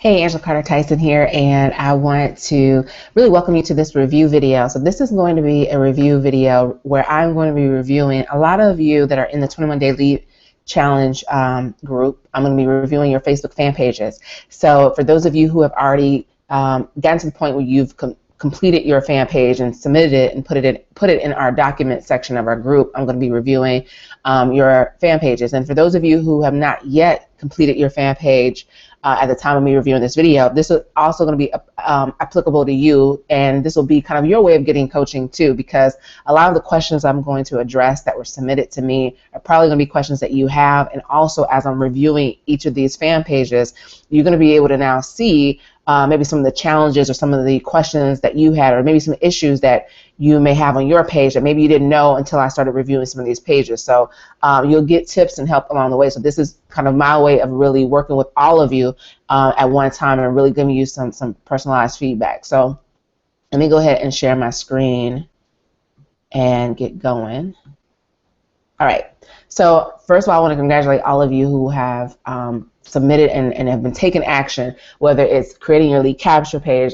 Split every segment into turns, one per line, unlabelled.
Hey, Angela Carter Tyson here, and I want to really welcome you to this review video. So this is going to be a review video where I'm going to be reviewing a lot of you that are in the 21 Day Lead Challenge group. I'm going to be reviewing your Facebook fan pages. So for those of you who have already gotten to the point where you've completed your fan page and submitted it and put it in our document section of our group, I'm going to be reviewing your fan pages. And for those of you who have not yet completed your fan page, at the time of me reviewing this video, this is also going to be applicable to you, and this will be kind of your way of getting coaching too, because a lot of the questions I'm going to address that were submitted to me are probably going to be questions that you have, and also as I'm reviewing each of these fan pages, you're going to be able to now see maybe some of the challenges or some of the questions that you had, or maybe some issues that you may have on your page that maybe you didn't know until I started reviewing some of these pages. So you'll get tips and help along the way. So this is kind of my way of really working with all of you at one time and really giving you some personalized feedback. So let me go ahead and share my screen and get going. All right. So first of all, I want to congratulate all of you who have submitted and have been taking action, whether it's creating your lead capture page.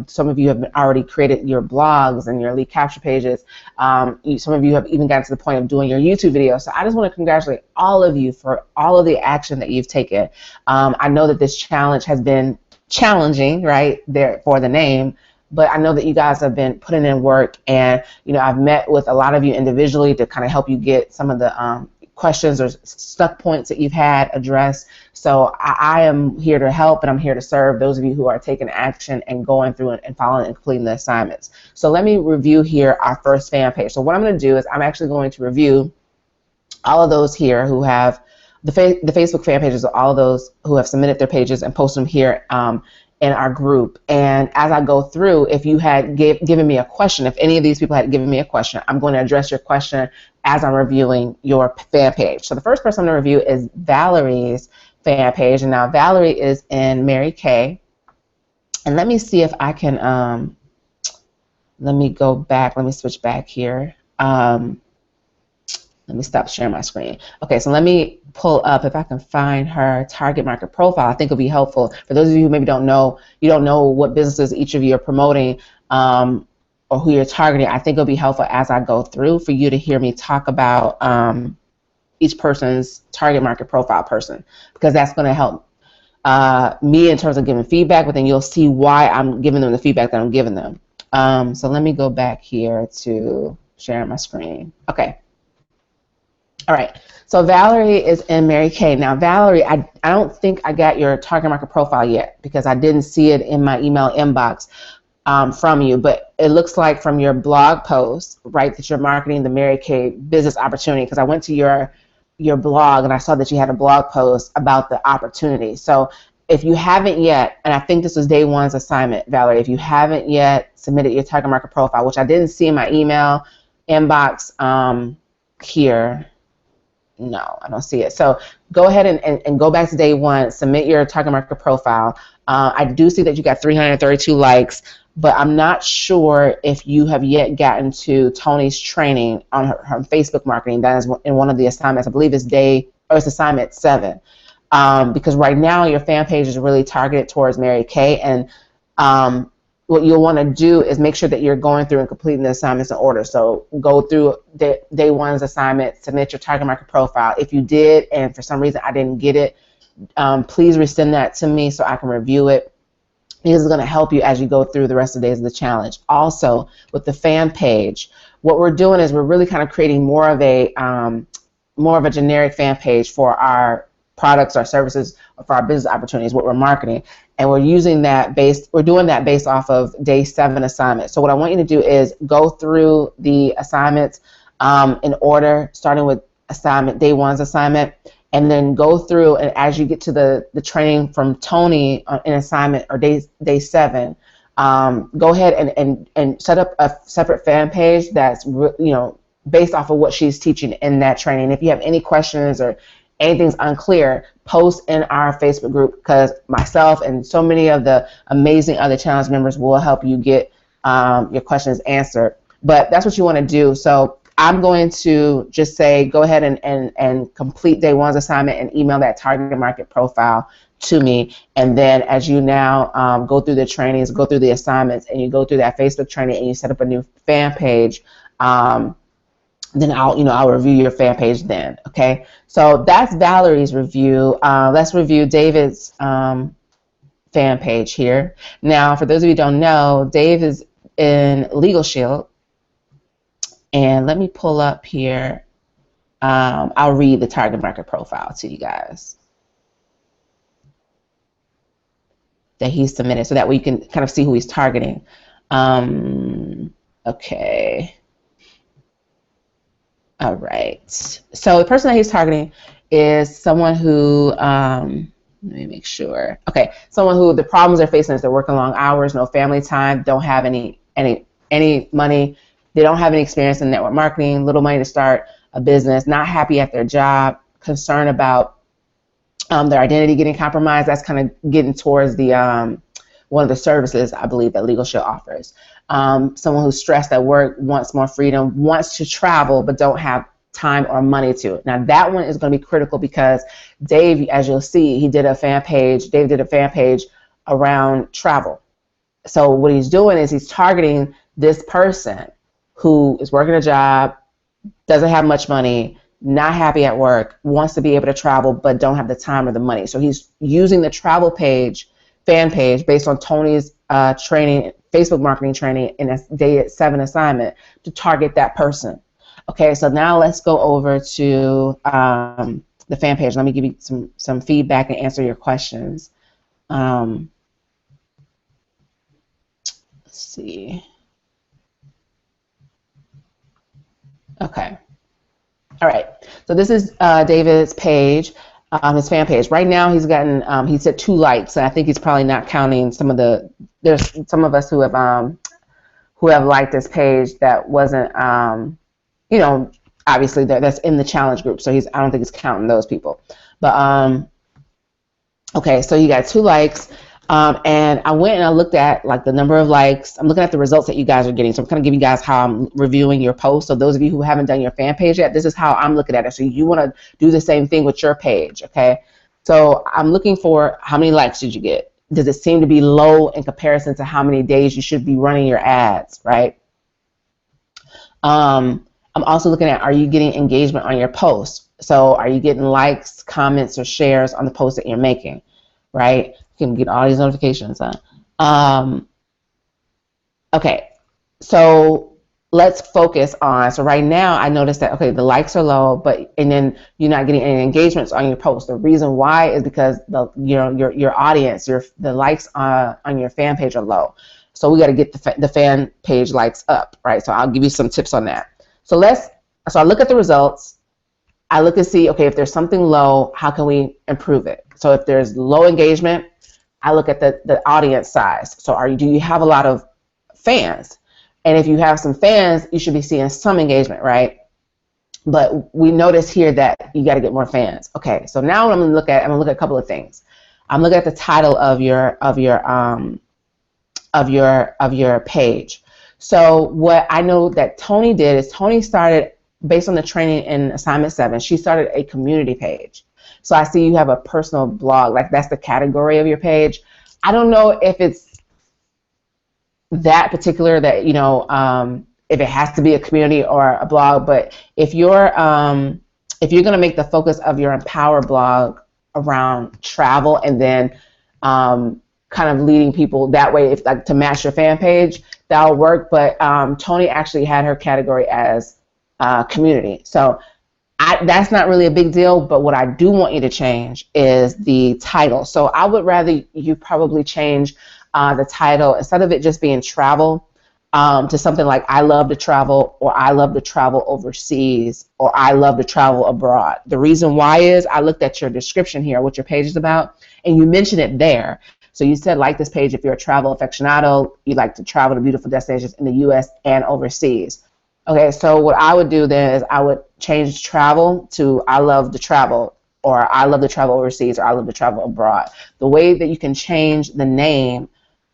Some of you have already created your blogs and your lead capture pages. Some of you have even gotten to the point of doing your YouTube videos. So I just want to congratulate all of you for all of the action that you've taken. I know that this challenge has been challenging, right, there for the name, but I know that you guys have been putting in work, and I've met with a lot of you individually to kind of help you get some of the questions or stuck points that you've had addressed. So I am here to help, and I'm here to serve those of you who are taking action and going through and following and completing the assignments. So let me review here our first fan page. So what I'm going to do is I'm actually going to review all of those here who have the Facebook fan pages of all of those who have submitted their pages and post them here in our group. And as I go through, if you had given me a question, if any of these people had given me a question, I'm going to address your question as I'm reviewing your fan page. So the first person I'm going to review is Valerie's fan page. And now Valerie is in Mary Kay. And let me see if I can, let me go back. Let me switch back here. Let me stop sharing my screen. Okay, so let me pull up, if I can find her target market profile. I think it'll be helpful for those of you who maybe don't know what businesses each of you are promoting or who you're targeting. I think it'll be helpful as I go through for you to hear me talk about each person's target market profile person, because that's going to help me in terms of giving feedback, but then you'll see why I'm giving them the feedback that I'm giving them. So let me go back here to sharing my screen. Okay. All right, so Valerie is in Mary Kay. Now, Valerie, I don't think I got your target market profile yet because I didn't see it in my email inbox from you, but it looks like from your blog post, right, that you're marketing the Mary Kay business opportunity, because I went to your blog and I saw that you had a blog post about the opportunity. So if you haven't yet, and I think this was day one's assignment, Valerie, if you haven't yet submitted your target market profile, which I didn't see in my email inbox here, no, I don't see it. So go ahead and go back to day one, submit your target market profile. I do see that you got 332 likes, but I'm not sure if you have yet gotten to Tony's training on her Facebook marketing. That is in one of the assignments. I believe it's assignment 7. Because right now your fan page is really targeted towards Mary Kay, and what you'll want to do is make sure that you're going through and completing the assignments in order. So go through day one's assignment, submit your target market profile. If you did and for some reason I didn't get it, please resend that to me so I can review it. This is going to help you as you go through the rest of the days of the challenge. Also, with the fan page, what we're doing is we're really kind of creating more of a generic fan page for our products, our services, or for our business opportunities, what we're marketing. And we're doing that based off of day 7 assignment. So what I want you to do is go through the assignments in order, starting with day one's assignment, and then go through, and as you get to the training from Tony in assignment or day 7, go ahead and set up a separate fan page that's based off of what she's teaching in that training. If you have any questions or anything's unclear, post in our Facebook group, because myself and so many of the amazing other challenge members will help you get your questions answered. But that's what you want to do. So I'm going to just say go ahead and complete day one's assignment and email that target market profile to me. And then as you now go through the trainings, go through the assignments, and you go through that Facebook training and you set up a new fan page, then I'll review your fan page then. Okay, so that's Valerie's review. Let's review David's fan page here. Now, for those of you who don't know, Dave is in Legal Shield, and let me pull up here. I'll read the target market profile to you guys that he submitted, so that way you can kind of see who he's targeting. Okay. All right. So the person that he's targeting is someone who, let me make sure. Okay, someone who the problems they're facing is they're working long hours, no family time, don't have any money, they don't have any experience in network marketing, little money to start a business, not happy at their job, concerned about their identity getting compromised. That's kind of getting towards the one of the services I believe that Legal Shield offers. Someone who's stressed at work, wants more freedom, wants to travel, but don't have time or money to. Now that one is going to be critical because Dave, as you'll see, Dave did a fan page around travel. So what he's doing is he's targeting this person who is working a job, doesn't have much money, not happy at work, wants to be able to travel, but don't have the time or the money. So he's using the travel page, fan page, based on Tony's training, Facebook marketing training in a day 7 assignment to target that person. Okay, so now let's go over to the fan page. Let me give you some feedback and answer your questions. Let's see. Okay. All right. So this is David's page, his fan page. Right now he's gotten, he said 2 likes, and I think he's probably not counting some of there's some of us who have liked this page that wasn't, obviously that's in the challenge group. So I don't think he's counting those people. But, okay, so you got 2 likes. And I went and I looked at like the number of likes. I'm looking at the results that you guys are getting. So I'm kind of giving you guys how I'm reviewing your post. So those of you who haven't done your fan page yet, this is how I'm looking at it. So you want to do the same thing with your page, okay? So I'm looking for how many likes did you get? Does it seem to be low in comparison to how many days you should be running your ads, right? I'm also looking at, are you getting engagement on your post? So are you getting likes, comments, or shares on the post that you're making, right? You can get all these notifications, huh? Okay, so let's focus on, so right now I noticed that, okay, the likes are low, and then you're not getting any engagements on your post. The reason why is because your audience, the likes on your fan page are low. So we got to get the fan page likes up, right? So I'll give you some tips on that. So I look at the results. I look and see, okay, if there's something low, how can we improve it? So if there's low engagement, I look at the audience size. So do you have a lot of fans? And if you have some fans, you should be seeing some engagement, right? But we notice here that you got to get more fans. Okay, so now I'm gonna look at a couple of things. I'm looking at the title of your page. So what I know that Tony did is Tony started, based on the training in assignment 7, she started a community page. So I see you have a personal blog, like that's the category of your page. I don't know if it's that particular that, if it has to be a community or a blog, but if you're going to make the focus of your Empower blog around travel and then kind of leading people that way, if like to match your fan page, that'll work. But Tony actually had her category as community. So that's not really a big deal, but what I do want you to change is the title. So I would rather you probably change the title, instead of it just being travel, to something like I love to travel, or I love to travel overseas, or I love to travel abroad. The reason why is I looked at your description here, what your page is about, and you mentioned it there. So you said, like this page, if you're a travel aficionado, you like to travel to beautiful destinations in the U.S. and overseas. Okay, so what I would do then is I would change travel to I love to travel, or I love to travel overseas, or I love to travel abroad. The way that you can change the name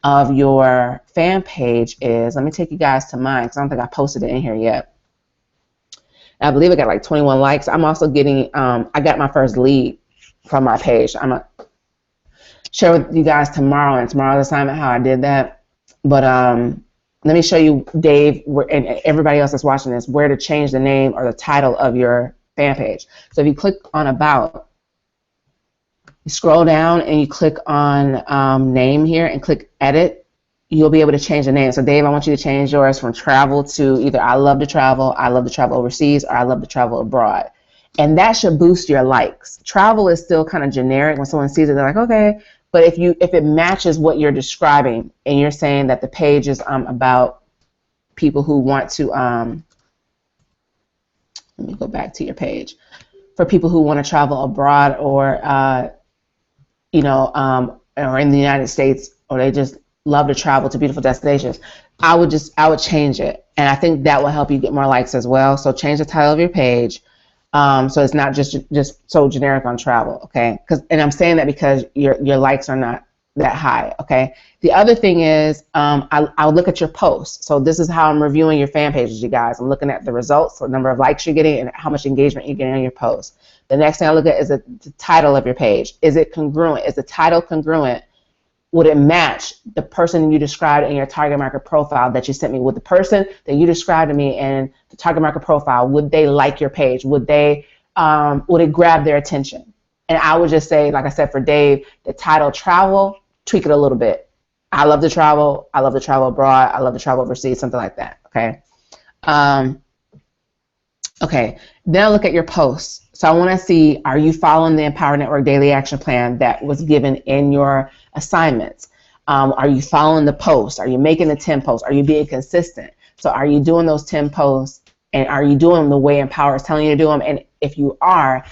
of your fan page is, let me take you guys to mine, because I don't think I posted it in here yet. I believe I got like 21 likes. I'm also getting, I got my first lead from my page. share with you guys tomorrow and tomorrow's assignment how I did that. But let me show you, Dave, and everybody else that's watching this, where to change the name or the title of your fan page. So if you click on About, you scroll down and you click on name here and click Edit, you'll be able to change the name. So Dave, I want you to change yours from travel to either I love to travel overseas, or I love to travel abroad. And that should boost your likes. Travel is still kind of generic. When someone sees it, they're like, okay. But if it matches what you're describing, and you're saying that the page is about people who want to, let me go back to your page, for people who want to travel abroad, or or in the United States, or they just love to travel to beautiful destinations, I would change it, and I think that will help you get more likes as well. So change the title of your page. So it's not just so generic on travel, okay? And I'm saying that because your likes are not that high, okay? The other thing is, I'll look at your posts. So this is how I'm reviewing your fan pages, you guys. I'm looking at the results, the number of likes you're getting, and how much engagement you're getting on your posts. The next thing I look at is the title of your page. Is it congruent? Is the title congruent? Would it match the person you described in your target market profile that you sent me? Would the person that you described to me in the target market profile, would they like your page? Would it grab their attention? And I would just say, like I said for Dave, the title travel, tweak it a little bit. I love to travel abroad, I love to travel overseas, something like that, okay? Okay, then I look at your posts. So I want to see, are you following the Empower Network Daily Action Plan that was given in your assignments? Are you following the posts? Are you making the 10 posts? Are you being consistent? So are you doing those 10 posts, and are you doing them the way Empower is telling you to do them? And if you are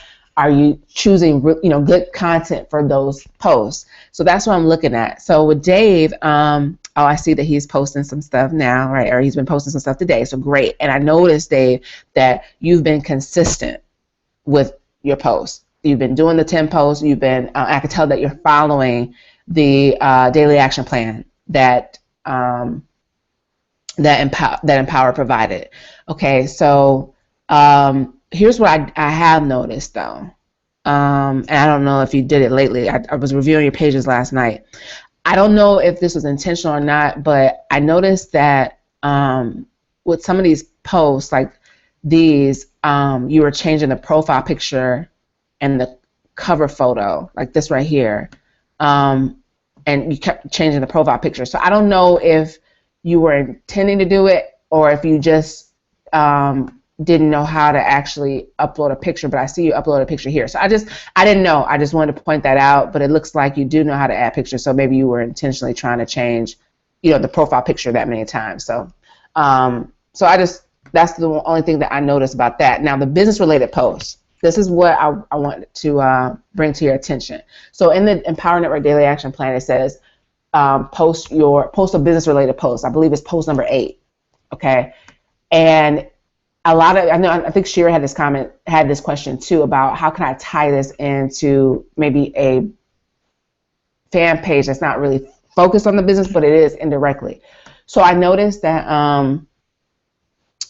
you choosing good content for those posts? So that's what I'm looking at. So with Dave, I see that he's posting some stuff now, right? Or he's been posting some stuff today. So great. And I noticed, Dave, that you've been consistent with your posts. You've been doing the 10 posts. You've been, I can tell that you're following the daily action plan that Empower provided. Okay, so here's what I have noticed, though. And I don't know if you did it lately. I was reviewing your pages last night. I don't know if this was intentional or not, but I noticed that with some of these posts, like these, you were changing the profile picture and the cover photo, like this right here, and you kept changing the profile picture. So I don't know if you were intending to do it, or if you just didn't know how to actually upload a picture, but I see you upload a picture here. So I didn't know. I just wanted to point that out, but it looks like you do know how to add pictures, so maybe you were intentionally trying to change, the profile picture that many times. So, that's the only thing that I noticed about that. Now, the business-related posts, this is what I want to bring to your attention. So in the Empower Network Daily Action Plan, it says post a business-related post. I believe it's post number 8, okay? And I think Shira had this question too, about how can I tie this into maybe a fan page that's not really focused on the business, but it is indirectly. So I noticed that,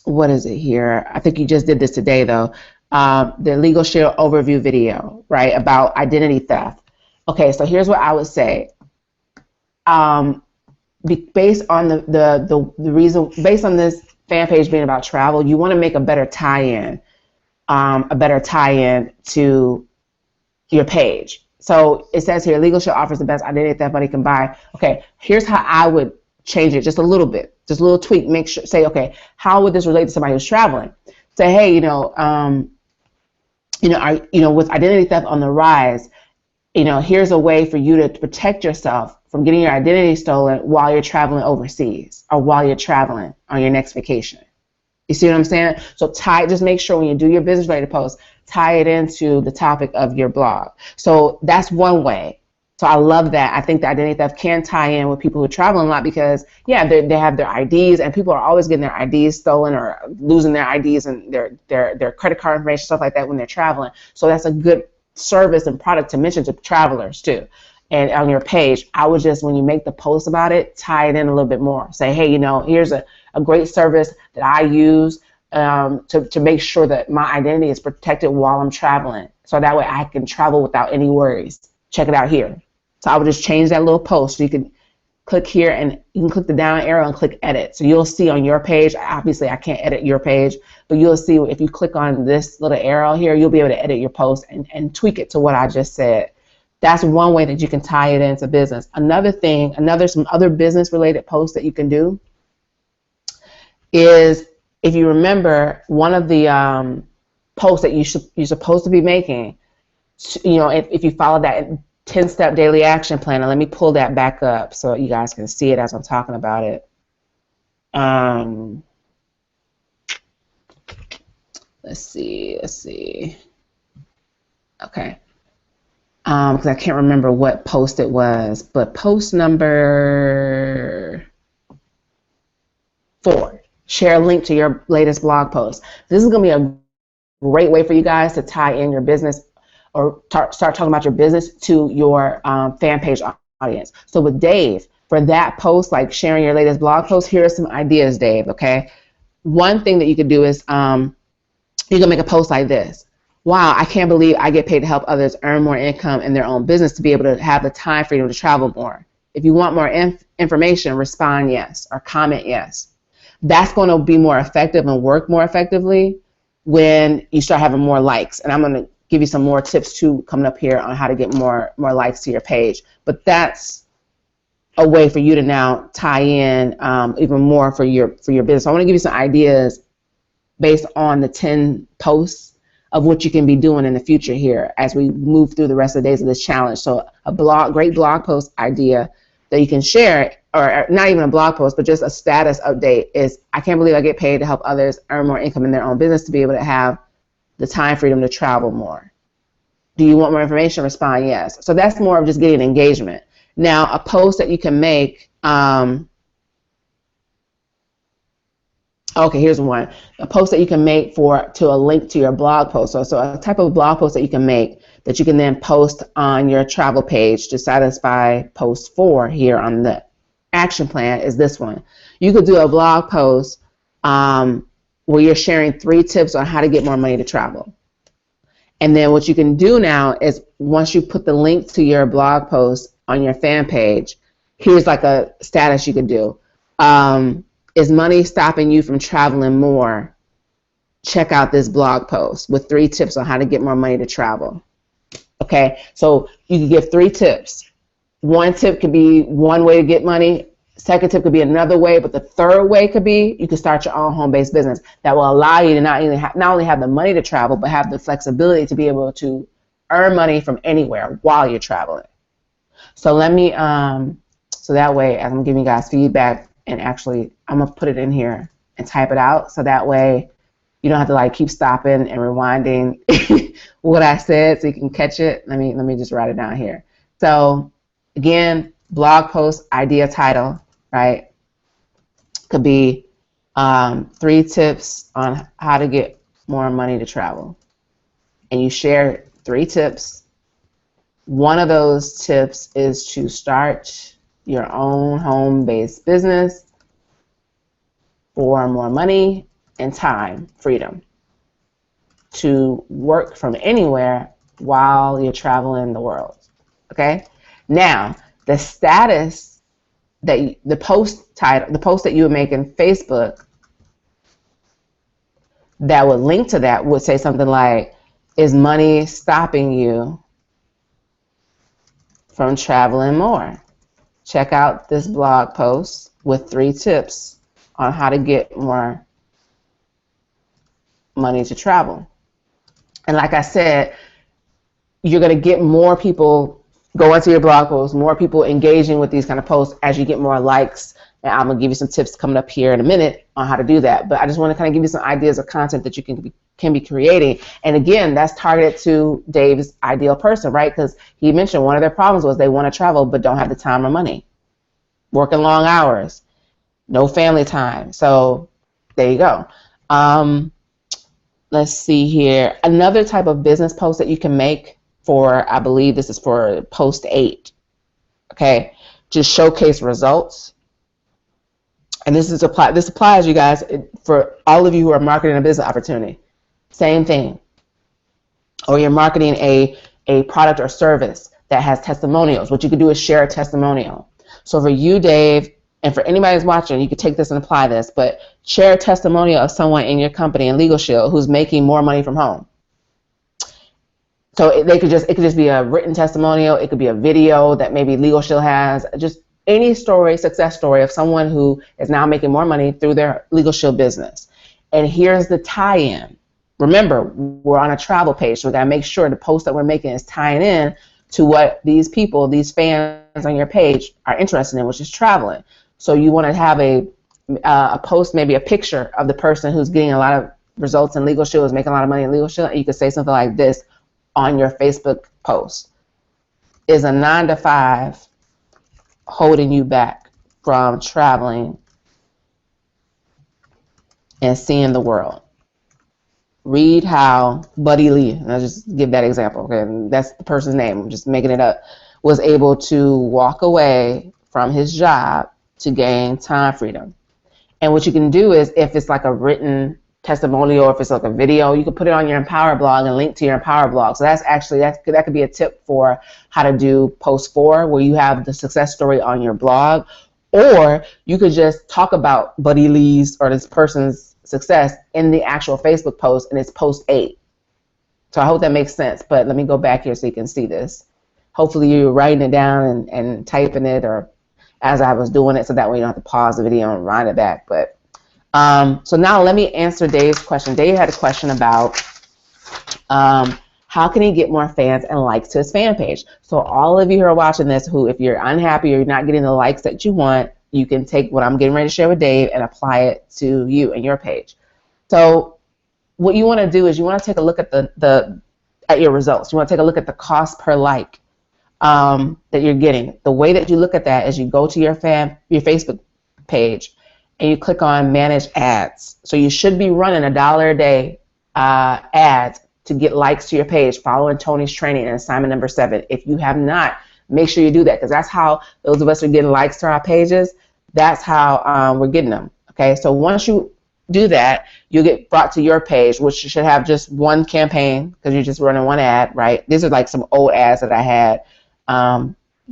what is it here? I think you just did this today though. The Legal Shield overview video, right, about identity theft. Okay, so here's what I would say. Based on the reason, based on this fan page being about travel, you want to make a better tie-in to your page. So it says here, Legal Shield offers the best identity theft money can buy. Okay, here's how I would change it just a little bit, just a little tweak. Make sure, say, okay, how would this relate to somebody who's traveling? Say, hey, with identity theft on the rise, here's a way for you to protect yourself from getting your identity stolen while you're traveling overseas, or while you're traveling on your next vacation. You see what I'm saying? So just make sure when you do your business-related post, tie it into the topic of your blog. So that's one way. So I love that. I think the identity theft can tie in with people who travel a lot, because they have their IDs, and people are always getting their IDs stolen or losing their IDs and their credit card information, stuff like that when they're traveling. So that's a good service and product to mention to travelers too. And on your page, I would just, when you make the post about it, tie it in a little bit more. Say, hey, here's a great service that I use to make sure that my identity is protected while I'm traveling. So that way I can travel without any worries. Check it out here. So I would just change that little post. So you can click here and you can click the down arrow and click edit. So you'll see on your page, obviously I can't edit your page, but you'll see if you click on this little arrow here, you'll be able to edit your post and tweak it to what I just said. That's one way that you can tie it into business. Another thing, some other business related posts that you can do is, if you remember, one of the posts that you're supposed to be making, if you follow that 10-step daily action plan, and let me pull that back up so you guys can see it as I'm talking about it. Let's see. Okay. Because I can't remember what post it was, but post number 4, share a link to your latest blog post. This is going to be a great way for you guys to tie in your business or start talking about your business to your fan page audience. So with Dave, for that post, like sharing your latest blog post, here are some ideas, Dave, okay? One thing that you could do is you can make a post like this. Wow, I can't believe I get paid to help others earn more income in their own business to be able to have the time freedom to travel more. If you want more information, respond yes or comment yes. That's going to be more effective and work more effectively when you start having more likes. And I'm going to give you some more tips too coming up here on how to get more likes to your page. But that's a way for you to now tie in even more for your business. So I want to give you some ideas based on the 10 posts of what you can be doing in the future here as we move through the rest of the days of this challenge. So a great blog post idea that you can share, or not even a blog post, but just a status update is, I can't believe I get paid to help others earn more income in their own business to be able to have the time freedom to travel more. Do you want more information? Respond yes. So that's more of just getting engagement. Now, a post that you can make, okay, here's one. A post that you can make to a link to your blog post. So a type of blog post that you can make that you can then post on your travel page to satisfy post 4 here on the action plan is this one. You could do a blog post where you're sharing 3 tips on how to get more money to travel. And then what you can do now is, once you put the link to your blog post on your fan page, here's like a status you could do. Is money stopping you from traveling more? Check out this blog post with 3 tips on how to get more money to travel. Okay, so you can give 3 tips. One tip could be one way to get money. Second tip could be another way, but the third way could be you can start your own home-based business that will allow you to not only have the money to travel, but have the flexibility to be able to earn money from anywhere while you're traveling. So let me, so that way, as I'm giving you guys feedback, and actually I'm gonna put it in here and type it out, so that way you don't have to like keep stopping and rewinding what I said so you can catch it. Let me just write it down here. So again, blog post idea title, right? Could be 3 tips on how to get more money to travel. And you share 3 tips. One of those tips is to start your own home-based business for more money and time freedom to work from anywhere while you're traveling the world. Okay? Now, the status that the post that you would make in Facebook that would link to that would say something like, is money stopping you from traveling more? Check out this blog post with 3 tips on how to get more money to travel. And like I said, you're going to get more people going to your blog post, more people engaging with these kind of posts as you get more likes. And I'm going to give you some tips coming up here in a minute on how to do that. But I just want to kind of give you some ideas of content that you can be creating. And again, that's targeted to Dave's ideal person, right? Because he mentioned one of their problems was they want to travel but don't have the time or money. Working long hours, no family time. So there you go. Let's see here. Another type of business post that you can make for, I believe this is for post 8. Okay, just showcase results. And this applies, you guys, for all of you who are marketing a business opportunity. Same thing. Or you're marketing a product or service. that has testimonials. What you could do is share a testimonial. So for you, Dave, and for anybody who's watching, you could take this and apply this, but share a testimonial of someone in your company in Legal Shield who's making more money from home. So it could just be a written testimonial. It could be a video that maybe Legal Shield has. Just any story, success story of someone who is now making more money through their Legal Shield business. And here's the tie-in. Remember, we're on a travel page, so we got to make sure the post that we're making is tying in to what these people, these fans on your page are interested in, which is traveling. So you want to have a post, maybe a picture of the person who's getting a lot of results in Legal Shield, is making a lot of money in Legal Shield, and you could say something like this on your Facebook post. Is a 9-to-5 holding you back from traveling and seeing the world? Read how Buddy Lee, and I'll just give that example, okay, that's the person's name, I'm just making it up, was able to walk away from his job to gain time freedom. And what you can do is, if it's like a written testimonial, or if it's like a video, you can put it on your Empower blog and link to your Empower blog. So that's actually, that could be a tip for how to do post 4, where you have the success story on your blog. Or you could just talk about Buddy Lee's or this person's success in the actual Facebook post, and it's post 8. So I hope that makes sense, but let me go back here so you can see this. Hopefully you're writing it down and typing it, or as I was doing it, so that way you don't have to pause the video and wind it back. But so now let me answer Dave's question. Dave had a question about how can he get more fans and likes to his fan page. So all of you who are watching this, who, if you're unhappy or you're not getting the likes that you want, you can take what I'm getting ready to share with Dave and apply it to you and your page. So what you want to do is you want to take a look at at your results. You want to take a look at the cost per like that you're getting. The way that you look at that is you go to your Facebook page and you click on Manage Ads. So you should be running $1 a day ads to get likes to your page, following Tony's training and assignment number 7. If you have not, make sure you do that, because that's how those of us who are getting likes to our pages, that's how we're getting them. Okay, so once you do that, you'll get brought to your page, which should have just one campaign, because you're just running one ad, right? These are like some old ads that I had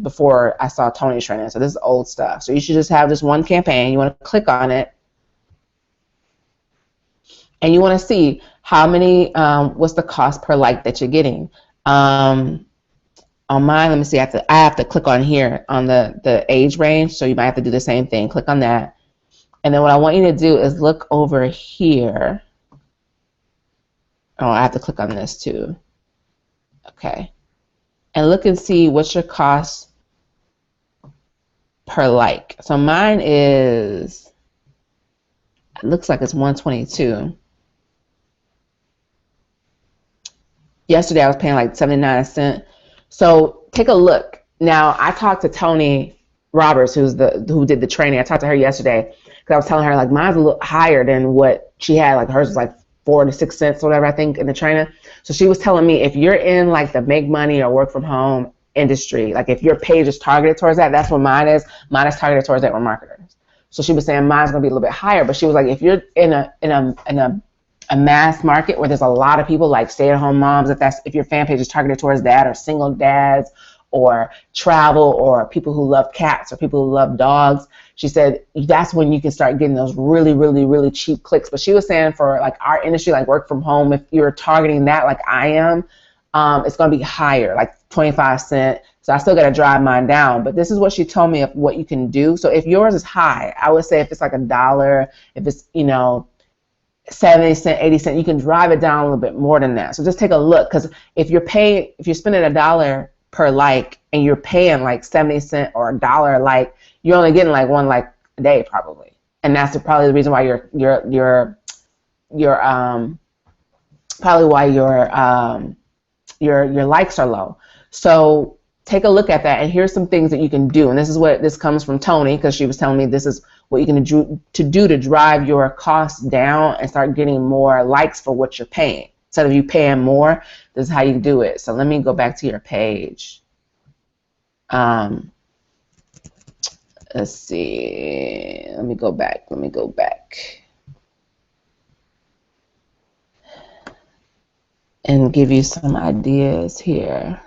before I saw Tony's training. So this is old stuff. So you should just have this one campaign. You want to click on it, and you want to see how many, what's the cost per like that you're getting. On mine, let me see, I have to click on here on the age range, so you might have to do the same thing. Click on that. And then what I want you to do is look over here. Oh, I have to click on this too. Okay. And look and see what's your cost per like. So mine is, it looks like it's $122. Yesterday I was paying like 79 cents. So take a look. Now, I talked to Tony Roberts, who did the training. I talked to her yesterday, because I was telling her, like, mine's a little higher than what she had. Like, hers was like 4 to 6 cents or whatever, I think, in the training. So she was telling me, if you're in like the make money or work from home industry, like if your page is targeted towards that, that's what mine is. Mine is targeted towards network marketers. So she was saying mine's gonna be a little bit higher, but she was like, if you're in a mass market where there's a lot of people, like stay-at-home moms, if your fan page is targeted towards that, or single dads, or travel, or people who love cats, or people who love dogs, she said that's when you can start getting those really, really, really cheap clicks. But she was saying for like our industry, like work from home, if you're targeting that like I am, it's going to be higher, like 25 cents. So I still got to drive mine down. But this is what she told me of what you can do. So if yours is high, I would say if it's like $1, if it's, 70 cents, 80 cents, you can drive it down a little bit more than that. So just take a look, because if you're spending $1 per like and you're paying like 70 cents or $1 a like, you're only getting like one like a day probably, and that's probably the reason why your likes are low. So take a look at that, and here's some things that you can do. And this comes from Tony, because she was telling me this is what you can do to drive your costs down and start getting more likes for what you're paying. Instead of you paying more, this is how you do it. So let me go back to your page. Let's see. Let me go back. And give you some ideas here.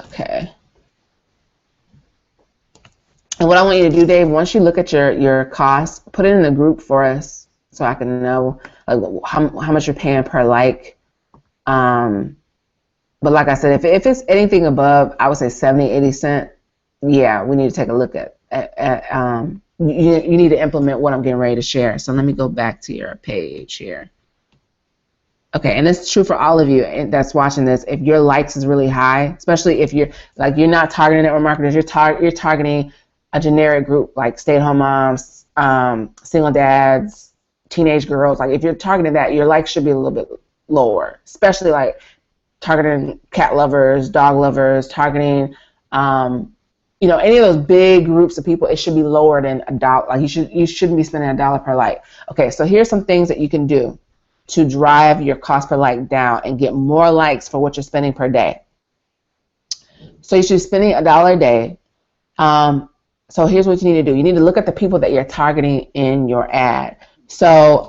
Okay. And what I want you to do, Dave, once you look at your costs, put it in the group for us so I can know like how much you're paying per like. But like I said, if it's anything above, I would say 70, 80 cents, yeah, we need to take a look at you need to implement what I'm getting ready to share. So let me go back to your page here. Okay, and it's true for all of you that's watching this. If your likes is really high, especially if you're not targeting network marketers, you're targeting a generic group like stay-at-home moms, single dads, teenage girls. Like if you're targeting that, your likes should be a little bit lower, especially like targeting cat lovers, dog lovers, targeting any of those big groups of people. It should be lower than $1. Like you shouldn't be spending $1 per like. Okay, so here's some things that you can do to drive your cost per like down and get more likes for what you're spending per day. So you should be spending $1 a day. So here's what you need to do. You need to look at the people that you're targeting in your ad. So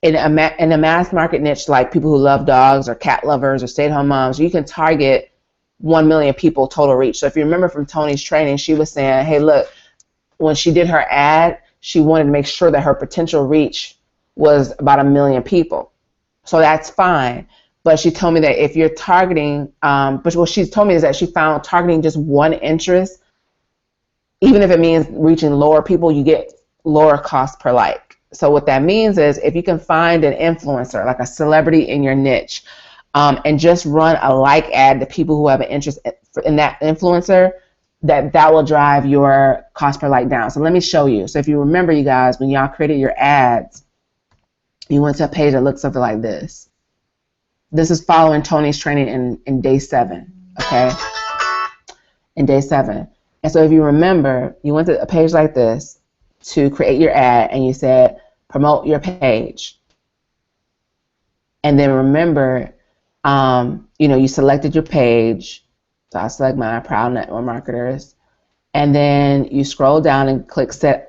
in a mass market niche like people who love dogs or cat lovers or stay-at-home moms, you can target 1 million people total reach. So if you remember from Tony's training, she was saying, hey, look, when she did her ad, she wanted to make sure that her potential reach was about 1 million people. So that's fine. But she told me that if you're targeting, but what she's told me is that she found targeting just one interest, even if it means reaching lower people, you get lower cost per like. So what that means is if you can find an influencer, like a celebrity in your niche, and just run a like ad to people who have an interest in that influencer, that will drive your cost per like down. So let me show you. So if you remember, you guys, when y'all created your ads, you went to a page that looks something like this. This is following Tony's training in day 7, okay? In day 7. And so if you remember, you went to a page like this to create your ad, and you said, promote your page. And then remember, you selected your page. So I select my Proud Network Marketers. And then you scroll down and click set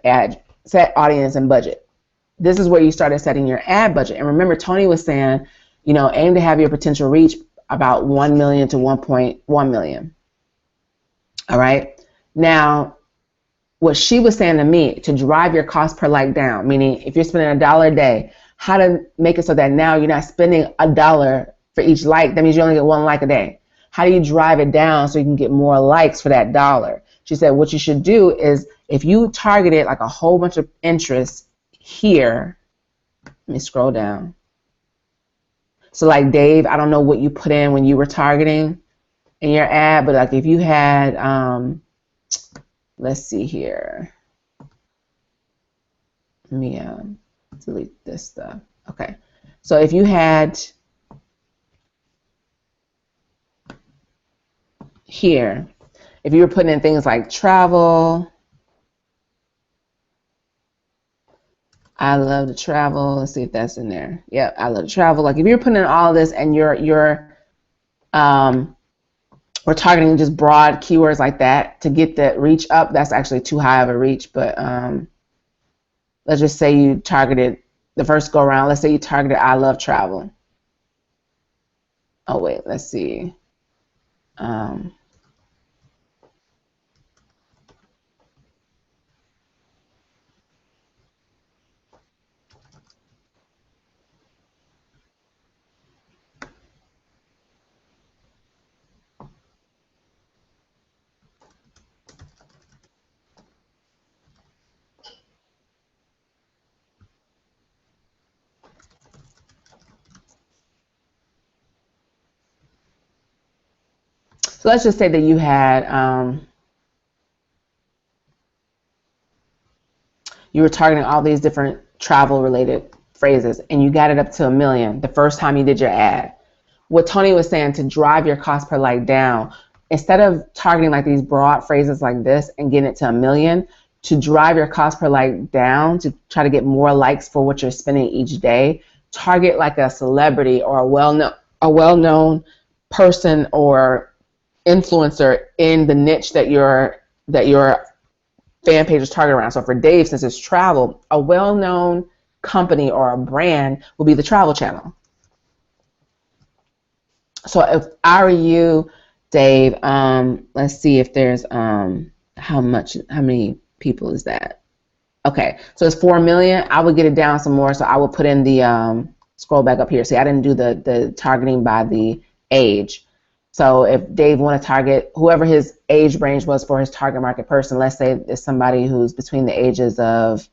audience and budget. This is where you started setting your ad budget. And remember, Tony was saying, aim to have your potential reach about 1 million to 1.1 million. All right. Now, what she was saying to me, to drive your cost per like down, meaning if you're spending $1 a day, how to make it so that now you're not spending $1 for each like. That means you only get 1 like a day. How do you drive it down so you can get more likes for that $1? She said what you should do is if you targeted like a whole bunch of interests here, let me scroll down. So like Dave, I don't know what you put in when you were targeting in your ad, but like if you had, let's see here. Let me delete this stuff. Okay, so if you had here, if you were putting in things like travel, I love to travel. Let's see if that's in there. Yep, I love to travel. Like if you're putting in all of this and we're targeting just broad keywords like that to get the reach up, that's actually too high of a reach. But let's just say you targeted the first go around. Let's say you targeted I love travel. Oh wait, let's see. So let's just say that you had, you were targeting all these different travel related phrases and you got it up to 1 million the first time you did your ad. What Tony was saying, to drive your cost per like down, instead of targeting like these broad phrases like this and getting it to 1 million, to drive your cost per like down, to try to get more likes for what you're spending each day, target like a celebrity or a well-known person or influencer in the niche that your fan page is targeted around. So for Dave, since it's travel, a well-known company or a brand will be the Travel Channel. So if I were you, Dave, let's see if there's how many people is that? Okay, so it's 4 million. I would get it down some more, so I will put in the scroll back up here. See, I didn't do the targeting by the age. So if Dave want to target whoever his age range was for his target market person, let's say it's somebody who's between the ages of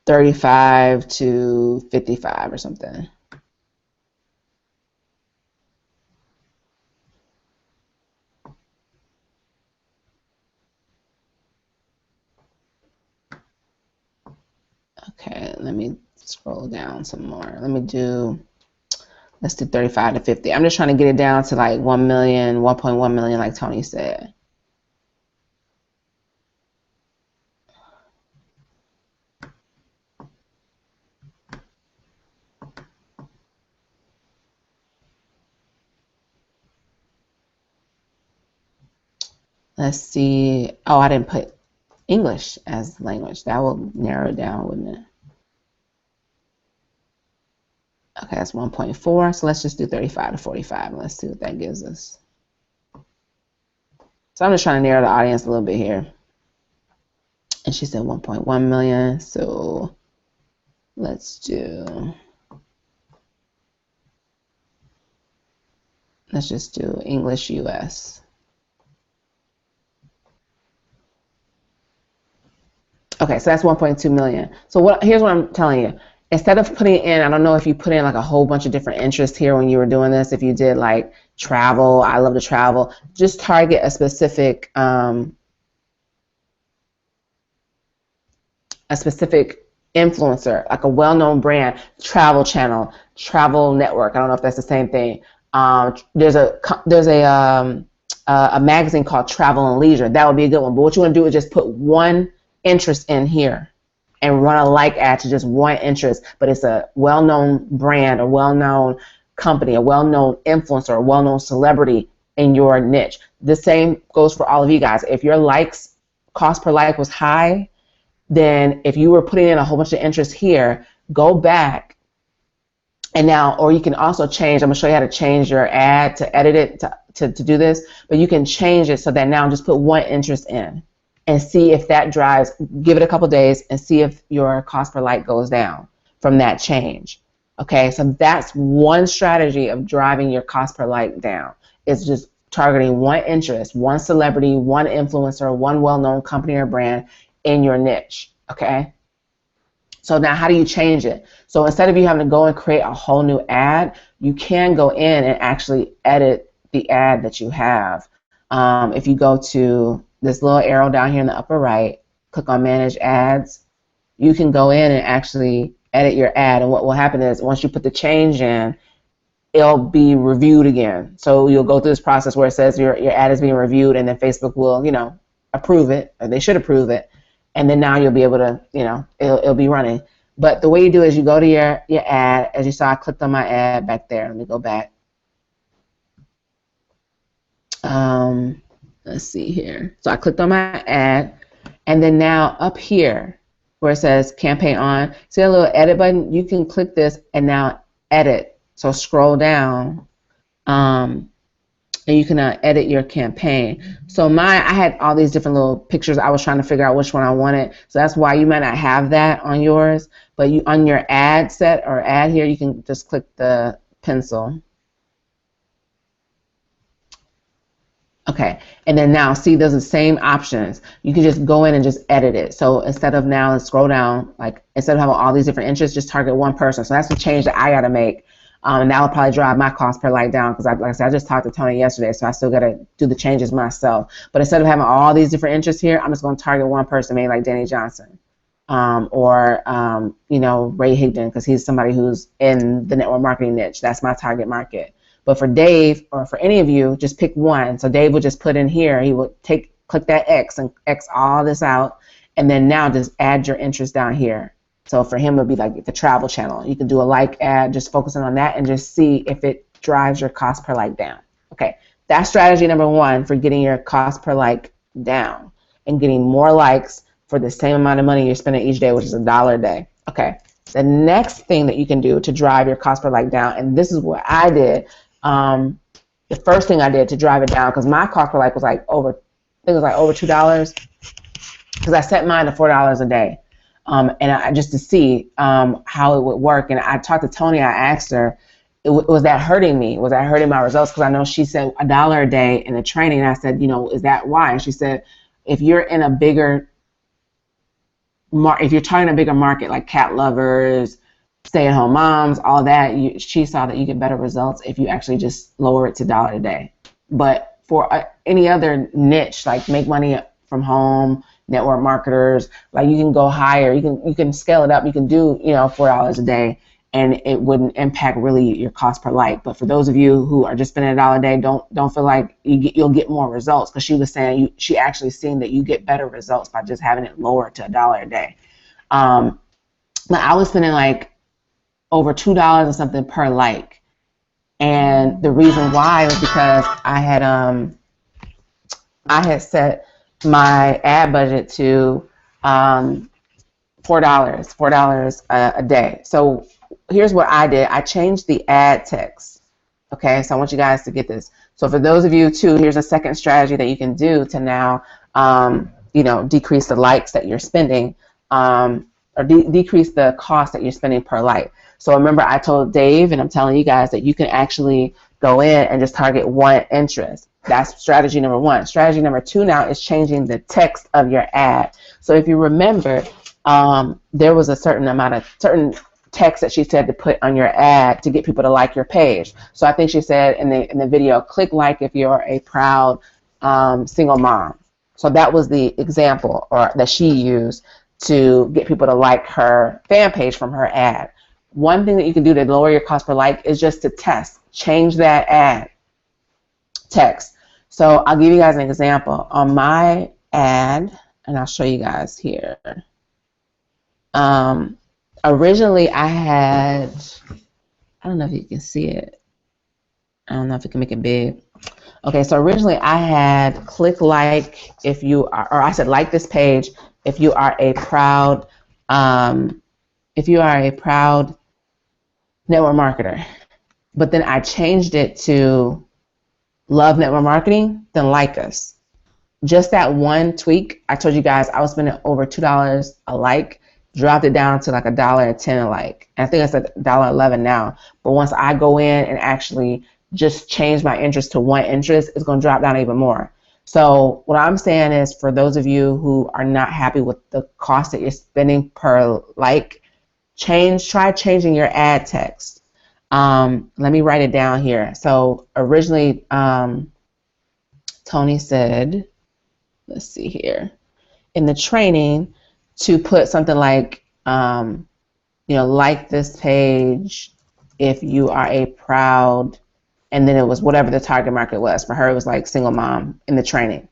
35 to 55 or something. Okay, let me scroll down some more. Let's do 35 to 50. I'm just trying to get it down to like 1 million, 1.1 million, like Tony said. Let's see. Oh, I didn't put English as language. That will narrow it down, wouldn't it? Okay, that's 1.4. So let's just do 35 to 45. And let's see what that gives us. So I'm just trying to narrow the audience a little bit here. And she said 1.1 million. So let's just do English US. Okay, so that's 1.2 million. So here's what I'm telling you. Instead of putting in, I don't know if you put in like a whole bunch of different interests here when you were doing this, if you did like travel, I love to travel, just target a specific influencer, like a well-known brand, travel channel, travel network. I don't know if that's the same thing. There's a magazine called Travel and Leisure. That would be a good one. But what you want to do is just put one interest in here and run a like ad to just one interest, but it's a well-known brand, a well-known company, a well-known influencer, a well-known celebrity in your niche. The same goes for all of you guys. If your likes, cost per like was high, then if you were putting in a whole bunch of interest here, go back and now, or you can also change, I'm gonna show you how to change your ad to edit it to do this, but you can change it so that now just put one interest in and see if that drives, give it a couple days and see if your cost per like goes down from that change. Okay, so that's one strategy of driving your cost per like down. It's just targeting one interest, one celebrity, one influencer, one well-known company or brand in your niche, okay? So now how do you change it? So instead of you having to go and create a whole new ad, you can go in and actually edit the ad that you have. If you go to this little arrow down here in the upper right, click on Manage Ads, you can go in and actually edit your ad, and what will happen is once you put the change in, it'll be reviewed again. So you'll go through this process where it says your ad is being reviewed, and then Facebook will, approve it, or they should approve it, and then now you'll be able to, it'll be running. But the way you do it is you go to your ad. As you saw, I clicked on my ad back there. Let me go back. Let's see here. So I clicked on my ad, and then now up here where it says campaign on, see a little edit button? You can click this and now edit. So scroll down, and you can edit your campaign. So I had all these different little pictures. I was trying to figure out which one I wanted. So that's why you might not have that on yours. But on your ad set or ad here, you can just click the pencil. Okay, and then now see there's the same options. You can just go in and just edit it. So instead of now, let's scroll down, like instead of having all these different interests, just target one person. So that's the change that I got to make. And that will probably drive my cost per like down because, like I said, I just talked to Tony yesterday, so I still got to do the changes myself. But instead of having all these different interests here, I'm just going to target one person, maybe like Danny Johnson or Ray Higdon, because he's somebody who's in the network marketing niche. That's my target market. But for Dave or for any of you, just pick one. So Dave would just put in here, he would click that X and X all this out, and then now just add your interest down here. So for him, it would be like the travel channel. You can do a like ad, just focusing on that and just see if it drives your cost per like down. Okay, that's strategy number one for getting your cost per like down and getting more likes for the same amount of money you're spending each day, which is $1 a day. Okay, The next thing that you can do to drive your cost per like down, and this is what I did. The first thing I did to drive it down, because my cost per like was like over, I think it was like over $2, because I set mine to $4 a day, and I just to see how it would work. And I talked to Tony. I asked her, was that hurting me? Was that hurting my results? Because I know she said $1 a day in the training. And I said, is that why? And she said, if you're in a bigger if you're targeting a bigger market like cat lovers, stay-at-home moms, all that, she saw that you get better results if you actually just lower it to $1 a day. But for any other niche, like make money from home, network marketers, like you can go higher. You can scale it up. You can do $4 a day, and it wouldn't impact really your cost per like. But for those of you who are just spending $1 a day, don't feel like you'll get more results, because she was saying she actually seen that you get better results by just having it lower to $1 a day. But I was spending like over $2 or something per like, and the reason why was because I had set my ad budget to $4 a day. So here's what I did. I changed the ad text. Okay, so I want you guys to get this. So for those of you too, here's a second strategy that you can do to now, decrease the likes that you're spending, or decrease the cost that you're spending per like. So remember, I told Dave, and I'm telling you guys, that you can actually go in and just target one interest. That's strategy number one. Strategy number two now is changing the text of your ad. So if you remember, there was a certain text that she said to put on your ad to get people to like your page. So I think she said in the video, click like if you're a proud single mom. So that was the example that she used to get people to like her fan page from her ad. One thing that you can do to lower your cost per like is just to change that ad text. So I'll give you guys an example. On my ad, and I'll show you guys here. Originally I had, I don't know if you can see it. I don't know if you can make it big. Okay, so originally I had click like if you are, or I said like this page if you are a proud, network marketer. But then I changed it to love network marketing, then like us. Just that one tweak, I told you guys I was spending over $2 a like, dropped it down to like $1.10 a like. And I think it's $1.11 now. But once I go in and actually just change my interest to one interest, it's going to drop down even more. So what I'm saying is, for those of you who are not happy with the cost that you're spending per like, try changing your ad text. Let me write it down here. So originally, Tony said, let's see here, in the training, to put something like, like this page if you are a proud, and then it was whatever the target market was. For her, it was like single mom in the training.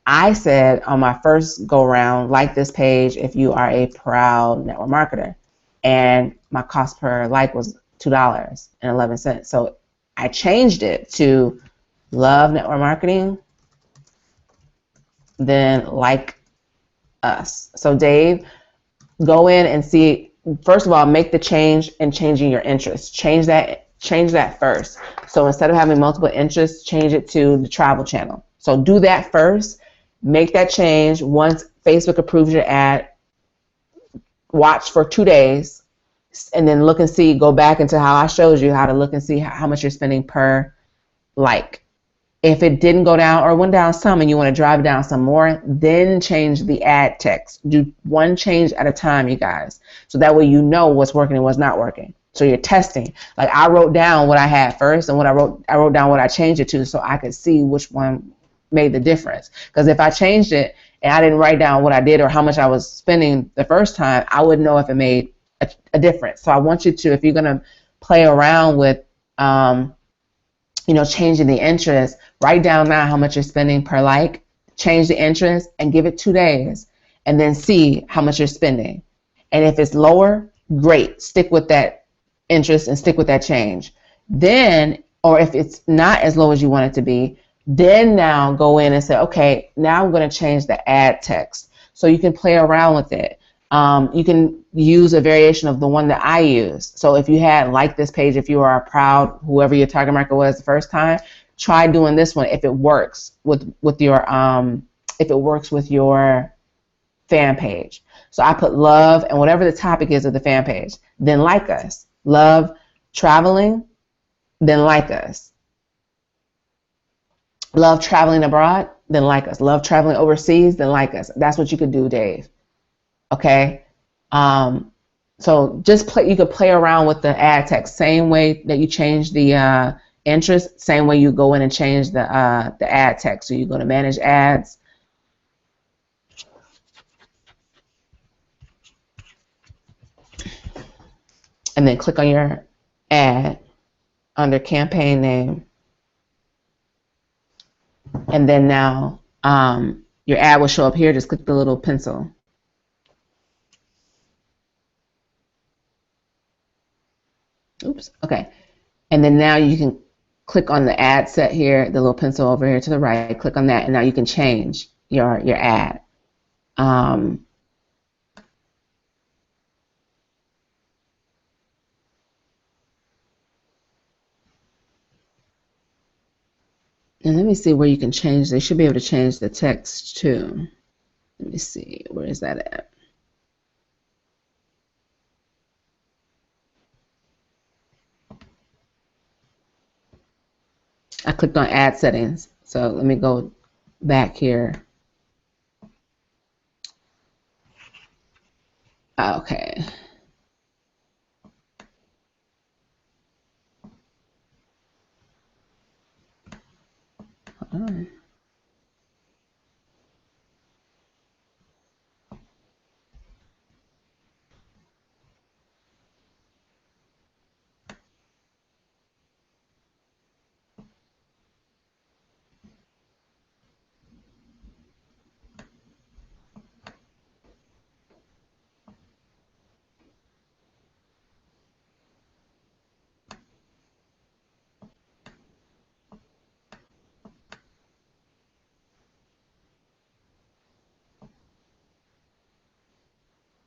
I said on my first go around, like this page if you are a proud network marketer. And my cost per like was $2.11. So I changed it to love network marketing, then like us. So Dave, go in and see, first of all, make the change in changing your interests. Change that first. So instead of having multiple interests, change it to the travel channel. So do that first. Make that change. Once Facebook approves your ad, watch for 2 days, and then look and see, go back into how I showed you how to look and see how much you're spending per like. If it didn't go down or went down some and you want to drive it down some more, then change the ad text. Do one change at a time, you guys. So that way you know what's working and what's not working. So you're testing. Like I wrote down what I had first, and what I wrote down what I changed it to, so I could see which one made the difference. Because if I changed it and I didn't write down what I did or how much I was spending the first time, I wouldn't know if it made a difference. So I want you to, if you're gonna play around with changing the interest, write down now how much you're spending per like, change the interest, and give it 2 days, and then see how much you're spending. And if it's lower, great, stick with that interest and stick with that change. Then, or if it's not as low as you want it to be, then now go in and say, okay, now I'm going to change the ad text. So you can play around with it. You can use a variation of the one that I use. So if you had liked this page, if you are proud, whoever your target market was the first time, try doing this one if it works with your fan page. So I put love and whatever the topic is of the fan page, then like us. Love traveling, then like us. Love traveling abroad, then like us. Love traveling overseas, then like us. That's what you could do, Dave. Okay. So just you could play around with the ad text, same way that you change the interest, same way you go in and change the ad text. So you go to manage ads. And then click on your ad under campaign name. And then now your ad will show up here. Just click the little pencil. Oops, okay. And then now you can click on the ad set here, the little pencil over here to the right, click on that, and now you can change your ad. And let me see where you can change. They should be able to change the text too. Let me see, where is that at? I clicked on ad settings. So let me go back here. Okay. Hold on.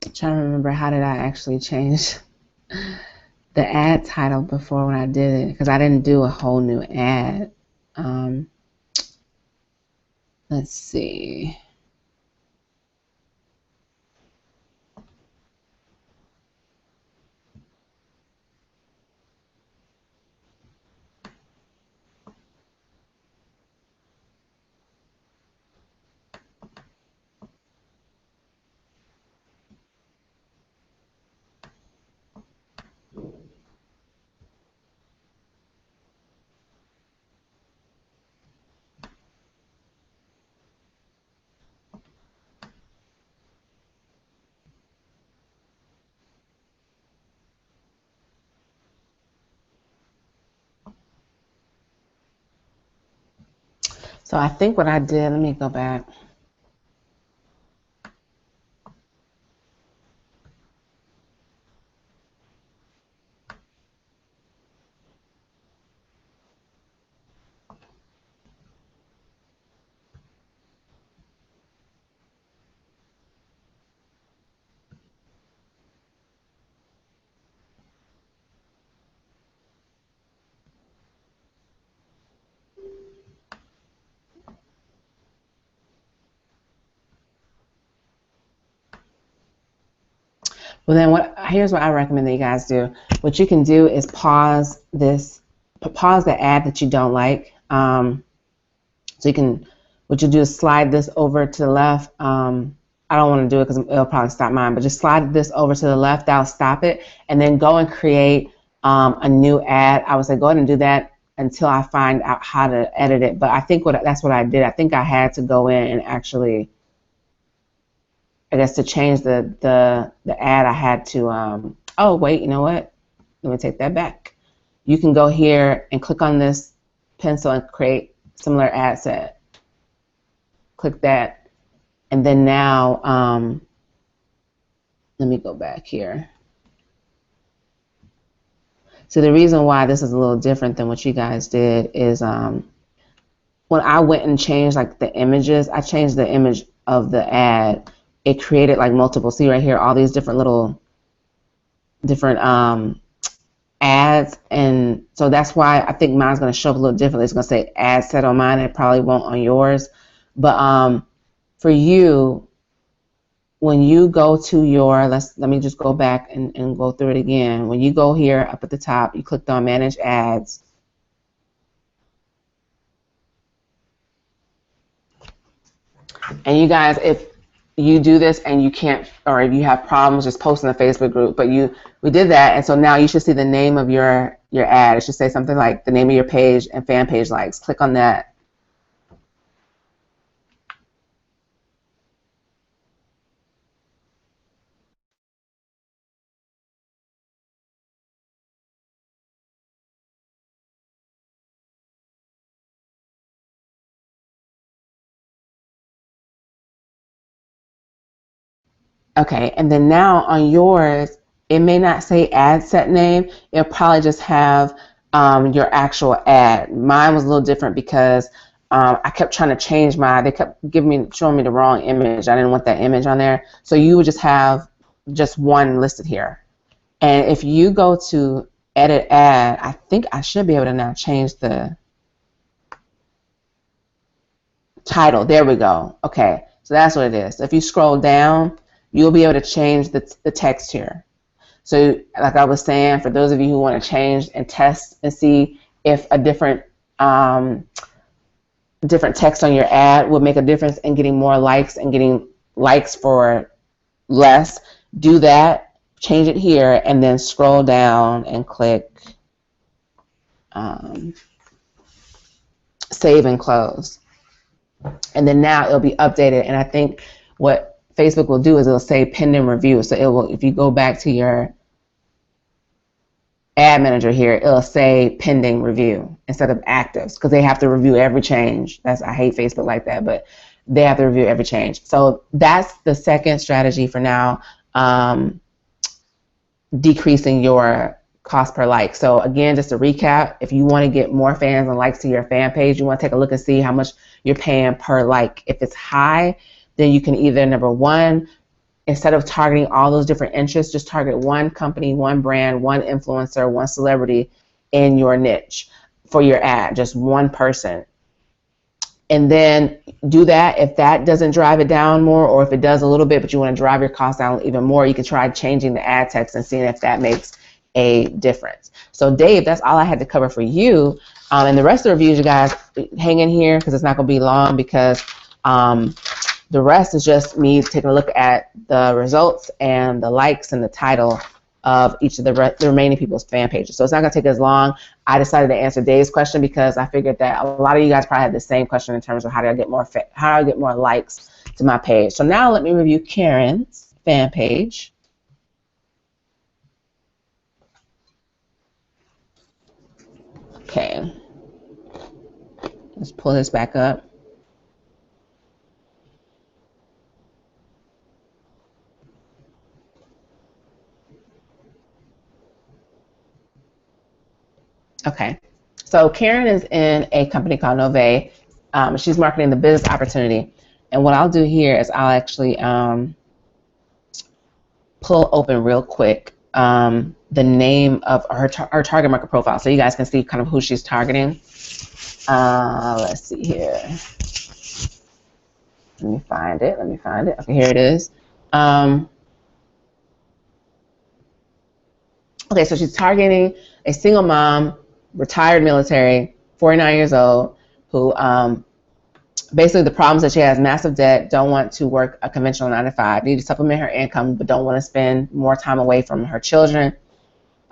I'm trying to remember, how did I actually change the ad title before when I did it? Because I didn't do a whole new ad. Let's see. So I think what I did, let me go back. Well, then here's what I recommend that you guys do. What you can do is pause the ad that you don't like. So you can, what you do is slide this over to the left. I don't want to do it because it'll probably stop mine, but just slide this over to the left, that'll stop it, and then go and create a new ad. I would say go ahead and do that until I find out how to edit it. But I think that's what I did. I think I had to go in and actually, I guess, to change the ad, I had to, oh wait, you know what? Let me take that back. You can go here and click on this pencil and create similar ad set. Click that, and then now, let me go back here. So the reason why this is a little different than what you guys did is when I went and changed like the images, I changed the image of the ad it created like multiple, see right here, all these different little, different ads. And so that's why I think mine's going to show up a little differently. It's going to say ad set on mine. It probably won't on yours. But for you, when you go to your, let me just go back and go through it again. When you go here up at the top, you clicked on manage ads. And you guys, if you do this and you can't, or if you have problems, just post in the Facebook group. But we did that, and so now you should see the name of your ad. It should say something like the name of your page and fan page likes. Click on that. Okay, and then now on yours, it may not say ad set name. It'll probably just have your actual ad. Mine was a little different because I kept trying to change they kept showing me the wrong image. I didn't want that image on there. So you would just have just one listed here. And if you go to edit ad, I think I should be able to now change the title. There we go. Okay, so that's what it is. So if you scroll down, you'll be able to change the text here. So like I was saying, for those of you who want to change and test and see if a different text on your ad will make a difference in getting more likes and getting likes for less, do that, change it here, and then scroll down and click save and close. And then now it'll be updated, and I think what Facebook will do is it'll say pending review. So it will, if you go back to your ad manager here, it'll say pending review instead of actives, because they have to review every change. I hate Facebook like that, but they have to review every change. So that's the second strategy for now, decreasing your cost per like. So again, just to recap, if you want to get more fans and likes to your fan page, you want to take a look and see how much you're paying per like. If it's high, then you can either, number one, instead of targeting all those different interests, just target one company, one brand, one influencer, one celebrity in your niche for your ad, just one person. And then do that. If that doesn't drive it down more, or if it does a little bit, but you want to drive your costs down even more, you can try changing the ad text and seeing if that makes a difference. So Dave, that's all I had to cover for you. And the rest of the reviews, you guys, hang in here because it's not going to be long, because the rest is just me taking a look at the results and the likes and the title of each of the remaining people's fan pages. So it's not going to take as long. I decided to answer Dave's question because I figured that a lot of you guys probably had the same question in terms of how do I get more likes to my page. So now let me review Karen's fan page. Okay. Let's pull this back up. Okay, so Karen is in a company called Nove. She's marketing the business opportunity. And what I'll do here is I'll actually pull open real quick the name of her target market profile, so you guys can see kind of who she's targeting. Let's see here. Let me find it. Okay, here it is. Okay, so she's targeting a single mom, retired military, 49 years old, who basically the problems that she has: massive debt, don't want to work a conventional 9-to-5, need to supplement her income, but don't want to spend more time away from her children,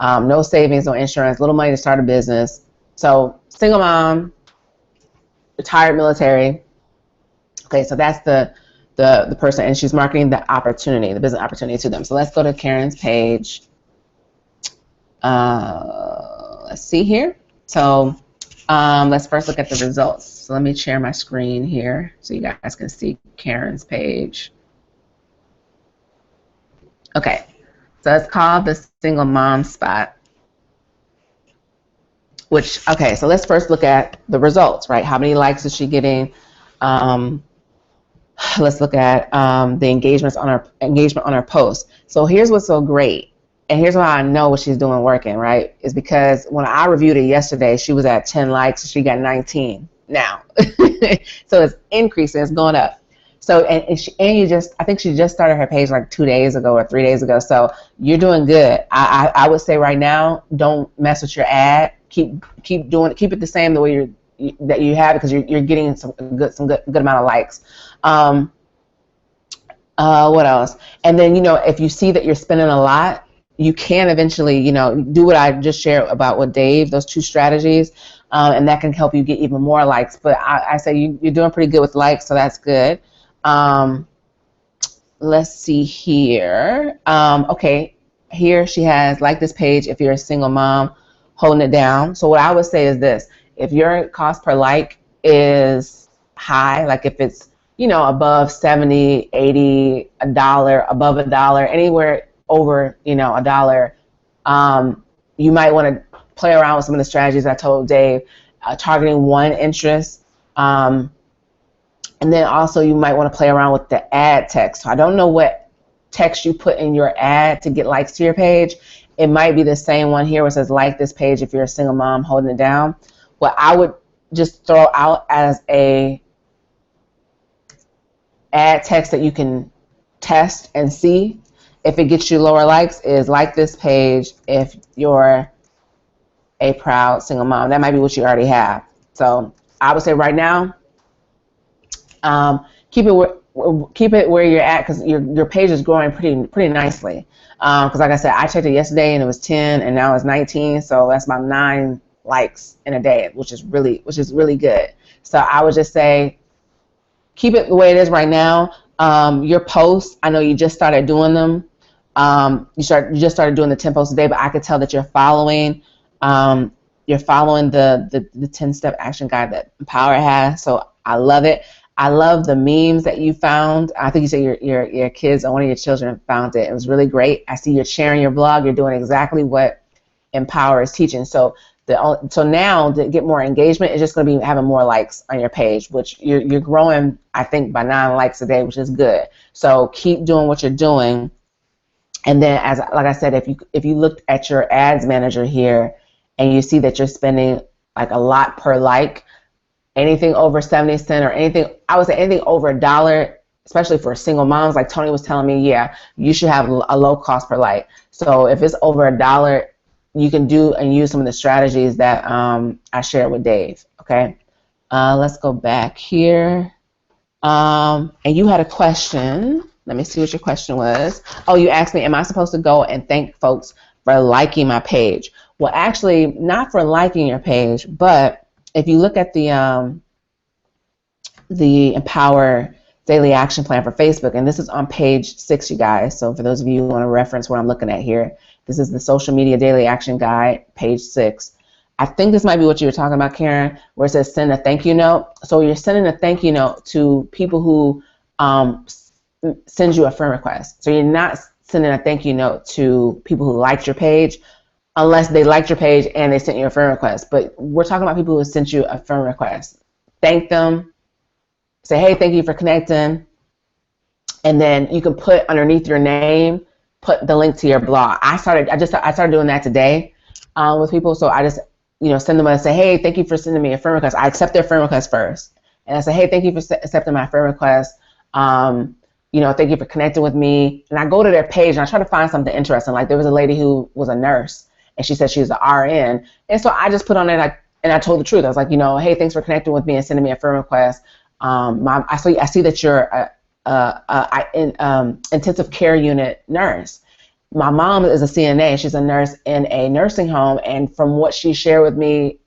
no savings, no insurance, little money to start a business. So single mom, retired military. Okay, so that's the person, and she's marketing the opportunity, the business opportunity to them. So let's go to Karen's page. Let's see here. So let's first look at the results. So let me share my screen here so you guys can see Karen's page. Okay, so it's called the single mom spot. Okay, so let's first look at the results, right? How many likes is she getting? How let's look at the engagement on our post. So here's what's so great, and here's why I know what she's doing working, right? Is because when I reviewed it yesterday, she was at 10 likes, she got 19 now. So it's increasing, it's going up. So I think she just started her page like 2 days ago or 3 days ago. So you're doing good. I would say right now, don't mess with your ad. Keep it the same the way that you have, because you're getting some good amount of likes. What else? And then, if you see that you're spending a lot, you can eventually, do what I just shared about with Dave, those 2 strategies, and that can help you get even more likes. But I say you're doing pretty good with likes, so that's good. Let's see here. Okay, here she has, like this page if you're a single mom, holding it down. So what I would say is this: if your cost per like is high, like if it's above 70, 80, $1, above $1, anywhere over $1, you might want to play around with some of the strategies I told Dave, targeting one interest. And then also you might want to play around with the ad text. So I don't know what text you put in your ad to get likes to your page. It might be the same one here where it says like this page if you're a single mom holding it down. What I would just throw out as a ad text that you can test and see if it gets you lower likes is like this page if you're a proud single mom. That might be what you already have. So I would say right now, keep it where you're at, because your page is growing pretty nicely. Because like I said, I checked it yesterday and it was 10 and now it's 19, so that's about 9 likes in a day, which is really good. So I would just say keep it the way it is right now. Your posts, I know you just started doing them. You just started doing the 10 posts a day, but I could tell that you're following. You're following the 10-step action guide that Empower has. So I love it. I love the memes that you found. I think you said your kids or one of your children found it. It was really great. I see you're sharing your blog. You're doing exactly what Empower is teaching. So now to get more engagement, it's just going to be having more likes on your page, which you're growing, I think, by 9 likes a day, which is good. So keep doing what you're doing. And then, like I said, if you looked at your ads manager here and you see that you're spending like a lot per like, anything over 70 cents or anything, I would say anything over $1, especially for single moms, like Tony was telling me, yeah, you should have a low cost per like. So if it's over $1, you can do and use some of the strategies that I shared with Dave. Okay, let's go back here. And you had a question. Let me see what your question was. Oh, you asked me, am I supposed to go and thank folks for liking my page? Well, actually, not for liking your page, but if you look at the Empower Daily Action Plan for Facebook, and this is on page 6, you guys. So for those of you who want to reference what I'm looking at here, this is the Social Media Daily Action Guide, page 6. I think this might be what you were talking about, Karen, where it says send a thank you note. So you're sending a thank you note to people who send you a friend request. So you're not sending a thank you note to people who liked your page, unless they liked your page and they sent you a friend request. But we're talking about people who sent you a friend request. Thank them. Say, hey, thank you for connecting. And then you can put underneath your name, put the link to your blog. I started doing that today with people. So I just send them and say, hey, thank you for sending me a friend request. I accept their friend request first. And I say, hey, thank you for accepting my friend request. Thank you for connecting with me. And I go to their page and I try to find something interesting. Like there was a lady who was a nurse and she said she was an RN. And so I just put on there and I told the truth. I was like, hey, thanks for connecting with me and sending me a friend request. I see that you're an intensive care unit nurse. My mom is a CNA. She's a nurse in a nursing home. And from what she shared with me,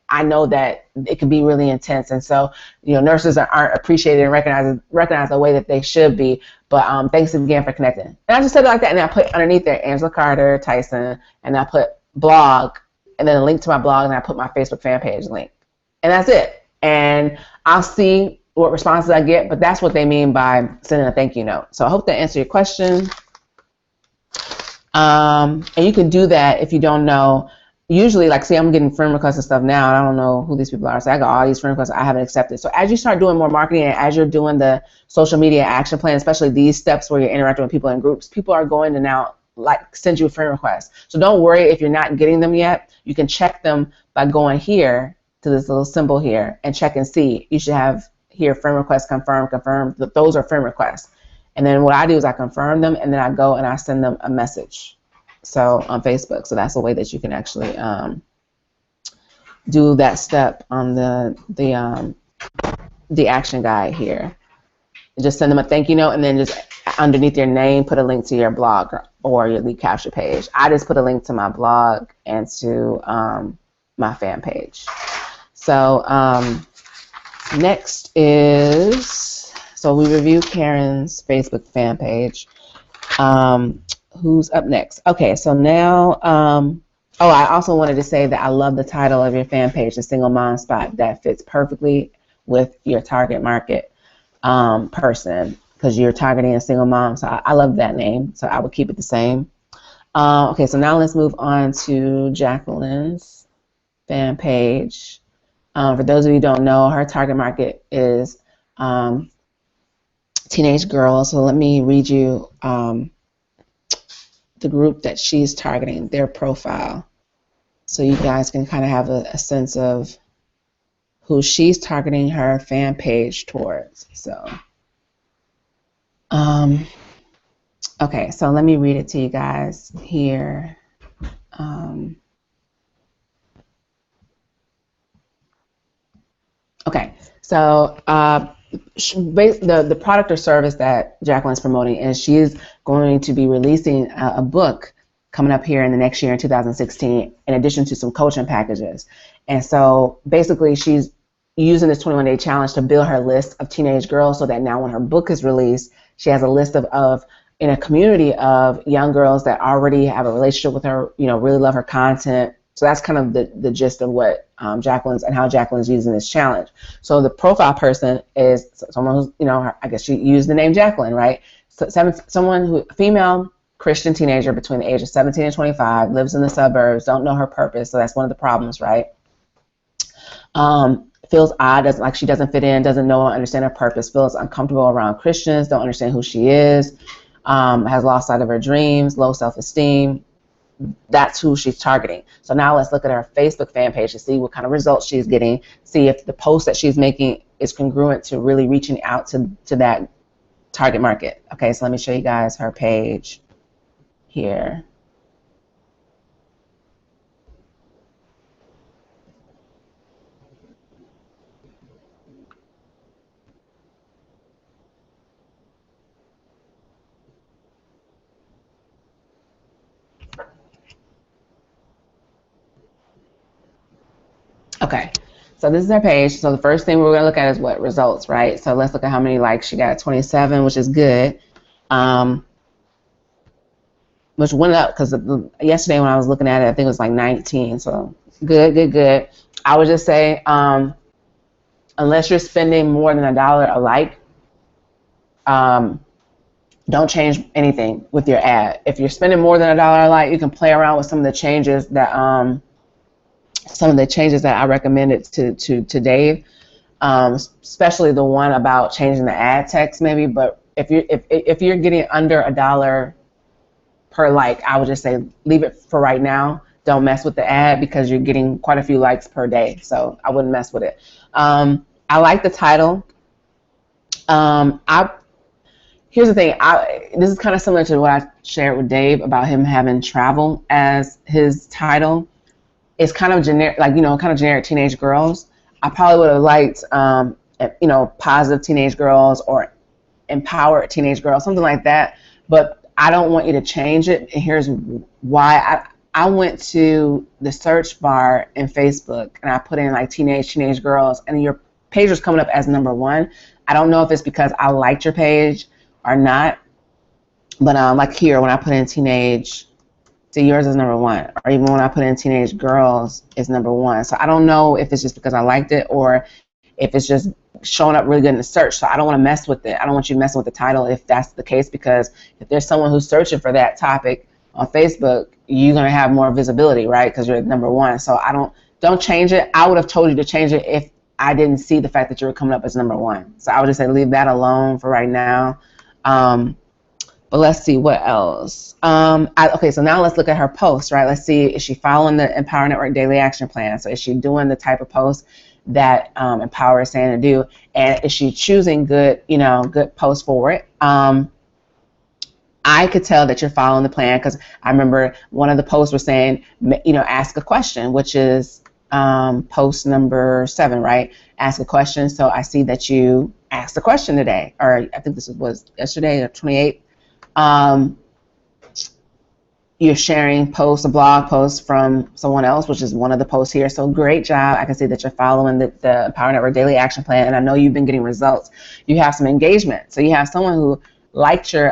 I know that it can be really intense. And so, nurses aren't appreciated and recognized the way that they should be. But thanks again for connecting. And I just said it like that. And I put underneath there, Angela Carter, Tyson, and I put blog, and then a link to my blog, and I put my Facebook fan page link. And that's it. And I'll see what responses I get, but that's what they mean by sending a thank you note. So I hope that answered your question. And you can do that if you don't know. usually, like, see, I'm getting friend requests and stuff now, and I don't know who these people are. So I got all these friend requests I haven't accepted. So as you start doing more marketing and as you're doing the social media action plan, especially these steps where you're interacting with people in groups, people are going to now like send you a friend request. So don't worry if you're not getting them yet. You can check them by going here to this little symbol here and check and see. You should have here friend request confirmed. Those are friend requests. And then what I do is I confirm them, and then I go and I send them a message. So on Facebook. So that's a way that you can actually do that step on the action guide here. Just send them a thank you note, and then just underneath your name put a link to your blog or your lead capture page. I just put a link to my blog and to my fan page. So next is, so we reviewed Karen's Facebook fan page. Who's up next? Okay, so now, I also wanted to say that I love the title of your fan page, the Single Mom Spot. That fits perfectly with your target market person, because you're targeting a single mom. So I love that name, so I would keep it the same. Okay, so now let's move on to Jacqueline's fan page. For those of you who don't know, her target market is teenage girls. So let me read you the group that she's targeting, their profile, so you guys can kind of have a sense of who she's targeting her fan page towards. So, okay, so let me read it to you guys here. Okay, so the product or service that Jacqueline's promoting is she's going to be releasing a book coming up here in the next year in 2016, in addition to some coaching packages. And so basically she's using this 21-day challenge to build her list of teenage girls, so that now when her book is released, she has a list of in a community of young girls that already have a relationship with her, really love her content. So that's kind of the gist of what how Jacqueline's using this challenge. So the profile person is someone who's, I guess she used the name Jacqueline, right? So female Christian teenager between the age of 17 and 25, lives in the suburbs, don't know her purpose. So that's one of the problems, right? Feels odd, she doesn't fit in, doesn't know or understand her purpose, feels uncomfortable around Christians, don't understand who she is, has lost sight of her dreams, low self-esteem. That's who she's targeting. So now let's look at her Facebook fan page to see what kind of results she's getting, see if the post that she's making is congruent to really reaching out to that target market. Okay, so let me show you guys her page here. Okay, so this is her page. So the first thing we're going to look at is what results, right? So let's look at how many likes she got. 27, which is good. Which went up because yesterday when I was looking at it, I think it was like 19. So good. I would just say, unless you're spending more than $1 a like, don't change anything with your ad. If you're spending more than $1 a like, you can play around with some of the changes that I recommended to Dave, especially the one about changing the ad text maybe. But if you're getting under $1 per like, I would just say leave it for right now. Don't mess with the ad because you're getting quite a few likes per day. So I wouldn't mess with it. I like the title. Here's the thing. This is kind of similar to what I shared with Dave about him having travel as his title. It's kind of generic, kind of generic teenage girls. I probably would have liked, positive teenage girls or empowered teenage girls, something like that. But I don't want you to change it. And here's why. I went to the search bar in Facebook and I put in like teenage girls, and your page was coming up as #1. I don't know if it's because I liked your page or not, but like here when I put in teenage, so yours is #1, or even when I put in teenage girls, it's #1. So I don't know if it's just because I liked it or if it's just showing up really good in the search. So I don't want to mess with it. I don't want you messing with the title if that's the case, because if there's someone who's searching for that topic on Facebook, you're going to have more visibility, right? Because you're number one. So don't change it. I would have told you to change it if I didn't see the fact that you were coming up as number one. So I would just say leave that alone for right now. But let's see what else. Okay, so now let's look at her posts, right? Let's see, is she following the Empower Network Daily Action Plan? So is she doing the type of posts that Empower is saying to do? And is she choosing good posts for it? I could tell that you're following the plan because I remember one of the posts was saying, ask a question, which is post number 7, right? Ask a question. So I see that you asked a question today, or I think this was yesterday, or 28th. You're sharing a blog post from someone else, which is one of the posts here. So great job. I can see that you're following the Empower Network Daily Action Plan, and I know you've been getting results. You have some engagement. So you have someone who liked your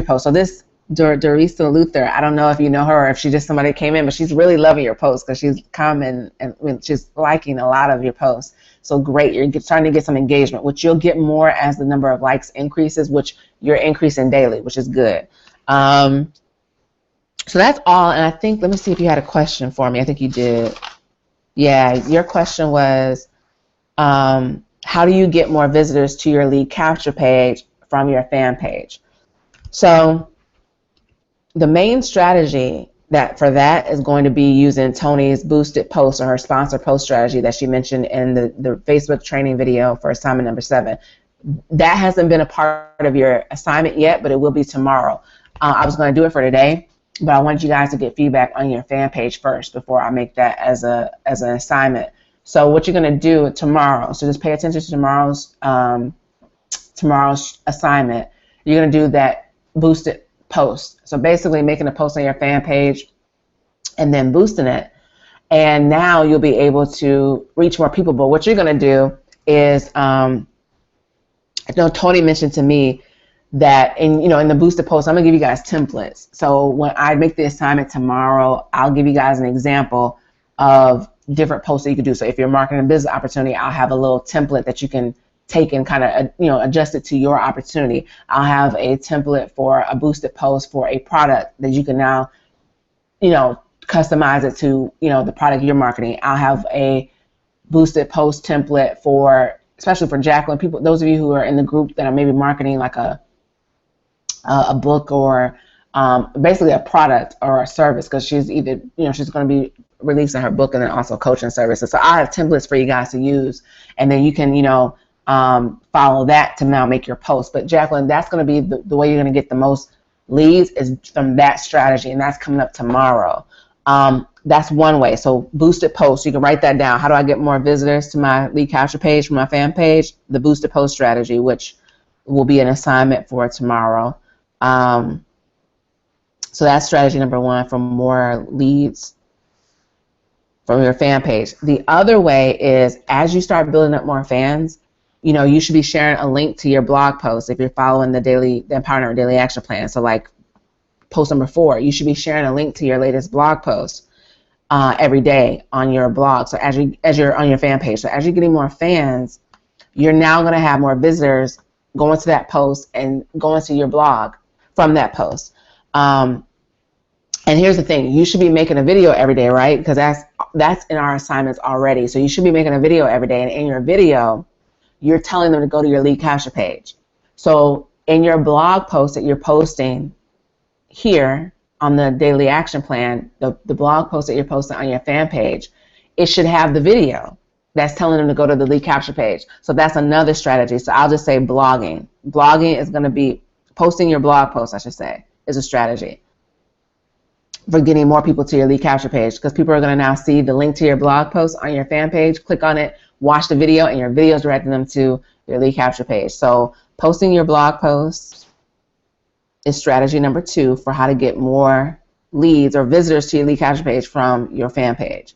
post. So this Dorisa Luther, I don't know if you know her or if she just somebody came in, but she's really loving your post because she's commenting and she's liking a lot of your posts. So great, you're starting to get some engagement, which you'll get more as the number of likes increases, which you're increasing daily, which is good. So that's all, and I think, let me see if you had a question for me. I think you did. Yeah, your question was, how do you get more visitors to your lead capture page from your fan page? So the main strategy for that is going to be using Tony's boosted post or her sponsor post strategy that she mentioned in the Facebook training video for assignment number 7. That hasn't been a part of your assignment yet, but it will be tomorrow. I was going to do it for today, but I wanted you guys to get feedback on your fan page first before I make that as an assignment. So what you're going to do tomorrow, so just pay attention to tomorrow's assignment. You're going to do that boosted post. So basically making a post on your fan page and then boosting it. And now you'll be able to reach more people. But what you're going to do is, I know Tony mentioned to me that in the boosted post, I'm going to give you guys templates. So when I make the assignment tomorrow, I'll give you guys an example of different posts that you could do. So if you're marketing a business opportunity, I'll have a little template that you can take and kind of adjust it to your opportunity. I'll have a template for a boosted post for a product that you can now customize it to the product you're marketing. I'll have a boosted post template especially for Jacqueline, those of you who are in the group that are maybe marketing like a book or basically a product or a service, because she's either she's going to be releasing her book and then also coaching services. So I have templates for you guys to use, and then you can follow that to now make your post. But Jacqueline, that's going to be the way you're going to get the most leads is from that strategy, and that's coming up tomorrow. That's one way. So boosted posts, you can write that down. How do I get more visitors to my lead capture page from my fan page? The boosted post strategy, which will be an assignment for tomorrow. So that's strategy number 1 for more leads from your fan page. The other way is, as you start building up more fans, you should be sharing a link to your blog post if you're following the Empower Network Daily Action Plan. So like post number 4, you should be sharing a link to your latest blog post every day on your blog. So as you're on your fan page, so as you're getting more fans, you're now going to have more visitors going to that post and going to your blog from that post. And here's the thing, you should be making a video every day, right? Because that's in our assignments already. So you should be making a video every day, and in your video, you're telling them to go to your lead capture page. So in your blog post that you're posting here on the daily action plan, the blog post that you're posting on your fan page, it should have the video that's telling them to go to the lead capture page. So that's another strategy. So I'll just say blogging. Blogging is going to be posting your blog post, I should say, is a strategy for getting more people to your lead capture page, because people are going to now see the link to your blog post on your fan page, click on it, watch the video, and your video is directing them to your lead capture page. So posting your blog posts is strategy number 2 for how to get more leads or visitors to your lead capture page from your fan page.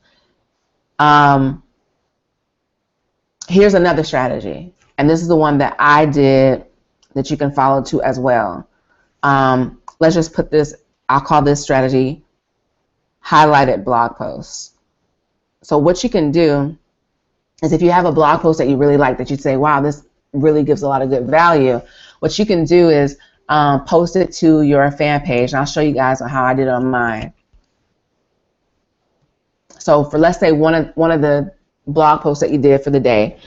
Here's another strategy, and this is the one that I did that you can follow too as well. Let's just put this, I'll call this strategy highlighted blog posts. So what you can do is, if you have a blog post that you really like, that you say, wow, this really gives a lot of good value, what you can do is post it to your fan page. And I'll show you guys on how I did it on mine. So for, let's say, one of the blog posts that you did for the day,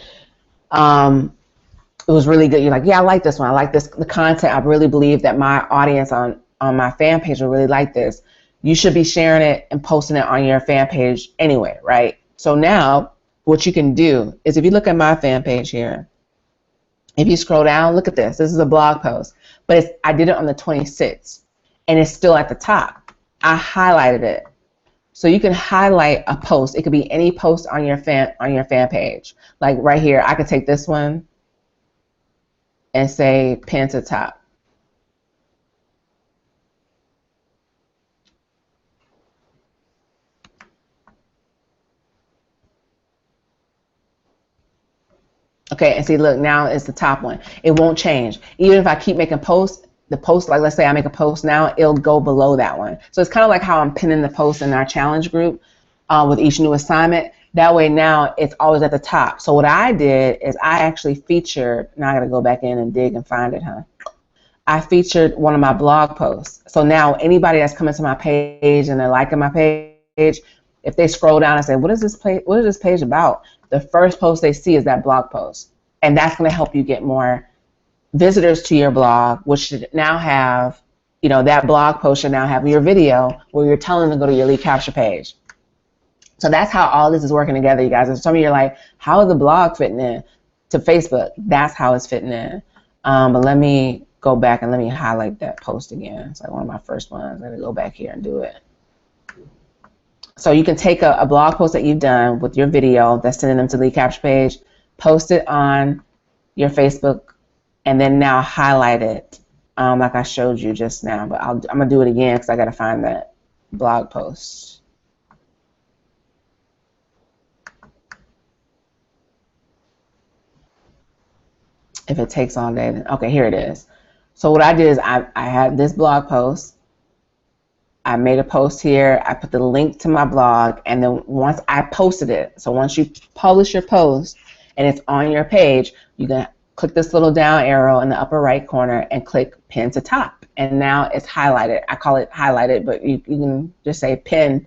it was really good. You're like, yeah, I like this one. I like the content. I really believe that my audience on my fan page will really like this. You should be sharing it and posting it on your fan page anyway, right? So now what you can do is, if you look at my fan page here, if you scroll down, look at this. This is a blog post, but I did it on the 26th, and it's still at the top. I highlighted it. So you can highlight a post. It could be any post on your fan page. Like right here, I could take this one and say pin to top. Okay, and see, look, now it's the top one. It won't change. Even if I keep making posts, the post, like let's say I make a post now, it'll go below that one. So it's kind of like how I'm pinning the post in our challenge group with each new assignment. That way now it's always at the top. So what I did is I actually featured, now I gotta go back in and dig and find it, huh? I featured one of my blog posts. So now anybody that's coming to my page and they're liking my page, if they scroll down and say, what is this page about? The first post they see is that blog post. And that's going to help you get more visitors to your blog, which should now have, that blog post should now have your video where you're telling them to go to your lead capture page. So that's how all this is working together, you guys. And some of you are like, how is the blog fitting in to Facebook? That's how it's fitting in. But let me go back and let me highlight that post again. It's like one of my first ones. Let me go back here and do it. So you can take a blog post that you've done with your video that's sending them to the lead capture page, post it on your Facebook, and then now highlight it like I showed you just now. But I'm going to do it again because I got to find that blog post. If it takes all day, then, okay, here it is. So what I did is I had this blog post. I made a post here, I put the link to my blog, and then once I posted it, so once you publish your post and it's on your page, you can click this little down arrow in the upper right corner and click pin to top. And now it's highlighted. I call it highlighted, but you can just say pin.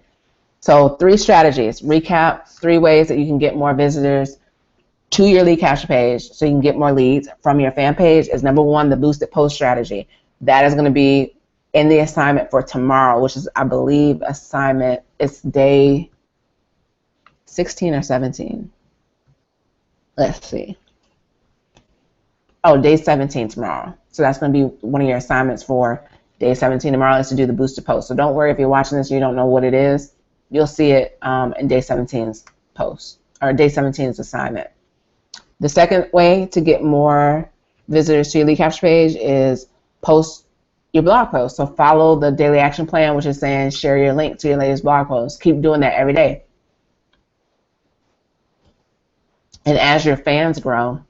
So 3 strategies, recap, 3 ways that you can get more visitors to your lead capture page so you can get more leads from your fan page is number 1, the boosted post strategy. That is going to be in the assignment for tomorrow, which is, I believe, assignment, it's day 16 or 17. Let's see. Oh, day 17 tomorrow. So that's going to be one of your assignments for day 17 tomorrow, is to do the boosted post. So don't worry if you're watching this and you don't know what it is. You'll see it in day 17's post, or day 17's assignment. The second way to get more visitors to your lead capture page is post your blog post. So follow the daily action plan, which is saying share your link to your latest blog post. Keep doing that every day. And as your fans grow,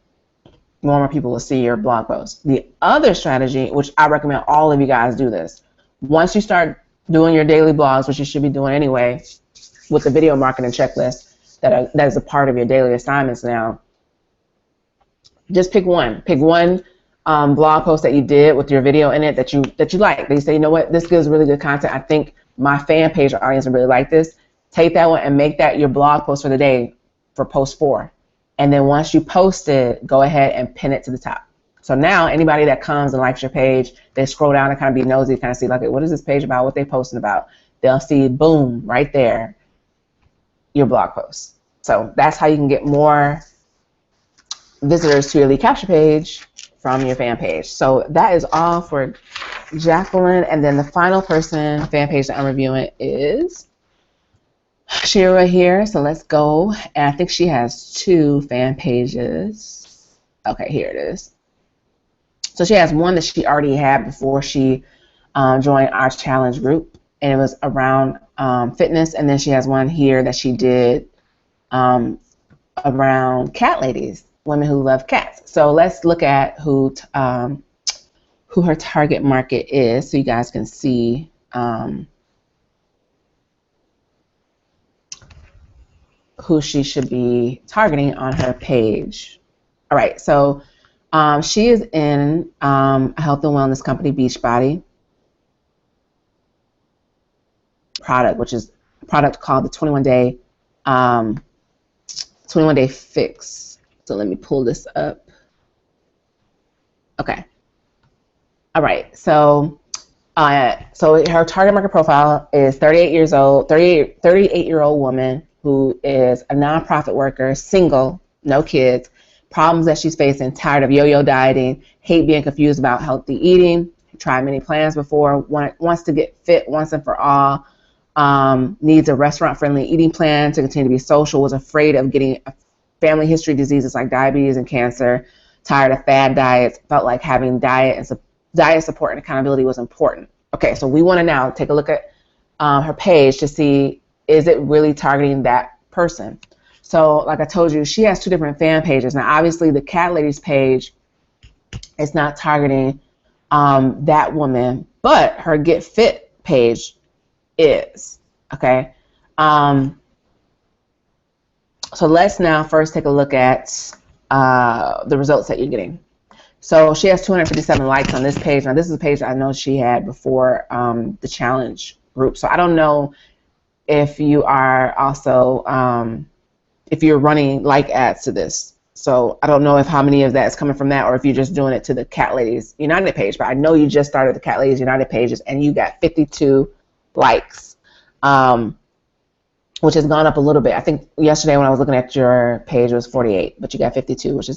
more and more people will see your blog post. The other strategy, which I recommend all of you guys do this, once you start doing your daily blogs, which you should be doing anyway, with the video marketing checklist that is a part of your daily assignments now, just pick one. Pick one blog post that you did with your video in it that you like. That you say, you know what, this gives really good content. I think my fan page audience will really like this. Take that one and make that your blog post for the day for post 4. And then once you post it, go ahead and pin it to the top. So now anybody that comes and likes your page, they scroll down and kind of be nosy, kind of see like, what is this page about, what they posting about. They'll see, boom, right there, your blog post. So that's how you can get more visitors to your lead capture page from your fan page. So that is all for Jacqueline. And then the final person fan page that I'm reviewing is Shira here. So let's go. And I think she has 2 fan pages. Okay, here it is. So she has one that she already had before she joined our challenge group, and it was around fitness. And then she has one here that she did around cat ladies, women who love cats. So let's look at who her target market is, so you guys can see who she should be targeting on her page. All right, so She is in a health and wellness company, Beachbody product, which is a product called the 21-day 21-day fix. So let me pull this up. Okay. All right. So her target market profile is 38-year-old woman who is a nonprofit worker, single, no kids, problems that she's facing, tired of yo-yo dieting, hate being confused about healthy eating, tried many plans before, wants to get fit once and for all, needs a restaurant-friendly eating plan to continue to be social, was afraid of getting family history diseases like diabetes and cancer, tired of fad diets, felt like having diet support and accountability was important. Okay, so we want to now take a look at her page to see, is it really targeting that person? So like I told you, she has 2 different fan pages. Now, obviously, the Cat Ladies page is not targeting that woman, but her Get Fit page is. Okay. So let's now first take a look at the results that you're getting. So she has 257 likes on this page. Now, this is a page I know she had before the challenge group. So I don't know if you are also, if you're running like ads to this. So I don't know if how many of that is coming from that or if you're just doing it to the Cat Ladies United page. But I know you just started the Cat Ladies United pages and you got 52 likes, which has gone up a little bit. I think yesterday when I was looking at your page it was 48, but you got 52, which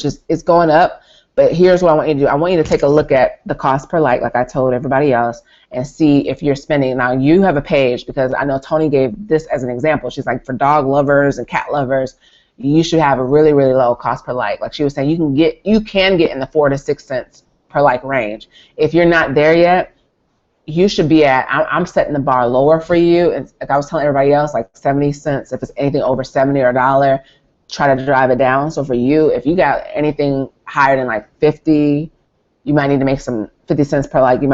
is it's going up. But here's what I want you to do. I want you to take a look at the cost per like I told everybody else, and see if you're spending. Now, you have a page, because I know Tony gave this as an example. She's like, for dog lovers and cat lovers, you should have a really, really low cost per like. Like she was saying, you can get in the 4 to 6 cents per like range. If you're not there yet, you should be at, I'm setting the bar lower for you. And like I was telling everybody else, like 70 cents, if it's anything over 70 or $1, try to drive it down. So for you, if you got anything higher than like 50, you might need to make some 50 cents per like. You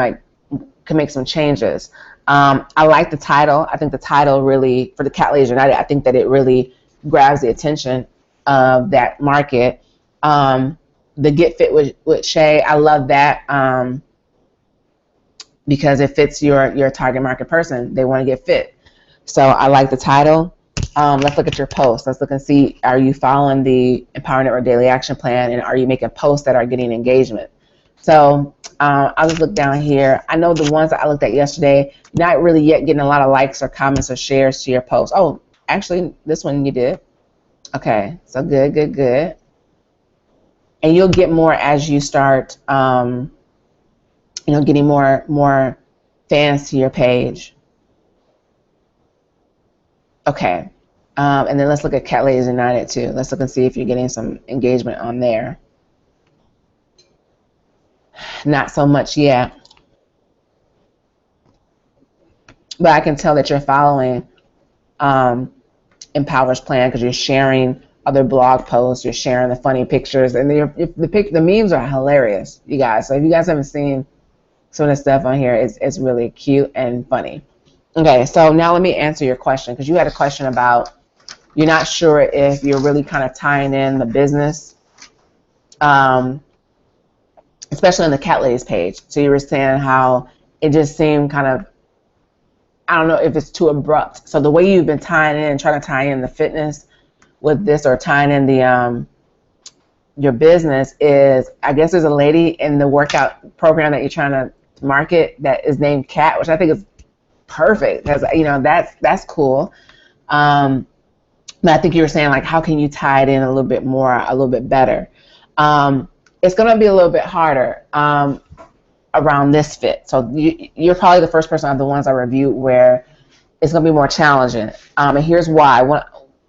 can make some changes. I like the title. I think the title really, for the Cat Ladies United, I think that it really grabs the attention of that market. The Get Fit with Shay, I love that because it fits your target market person. They want to get fit. So I like the title. Let's look at your posts. Let's look and see, are you following the Empower Network Daily Action Plan, and are you making posts that are getting engagement? So I'll just look down here. I know the ones that I looked at yesterday, not really yet getting a lot of likes or comments or shares to your post. Oh, actually, this one you did. Okay, so good. And you'll get more as you start, getting more fans to your page. Okay. And then let's look at Cat Ladies United too. Let's look and see if you're getting some engagement on there. Not so much yet. But I can tell that you're following Empower's plan because you're sharing other blog posts, you're sharing the funny pictures, and the memes are hilarious, you guys. So if you guys haven't seen some of the stuff on here, it's really cute and funny. Okay, so now let me answer your question, because you had a question about you're not sure if you're really kind of tying in the business, especially on the Cat Ladies page. So you were saying how it just seemed kind of, I don't know if it's too abrupt. So the way you've been trying to tie in the fitness with this, or tying in the your business, is, I guess there's a lady in the workout program that you're trying to market that is named Cat, which I think is perfect, because that's cool. But I think you were saying, like, how can you tie it in a little bit more, a little bit better? It's going to be a little bit harder around this fit. So you're probably the first person of the ones I reviewed where it's going to be more challenging. And here's why.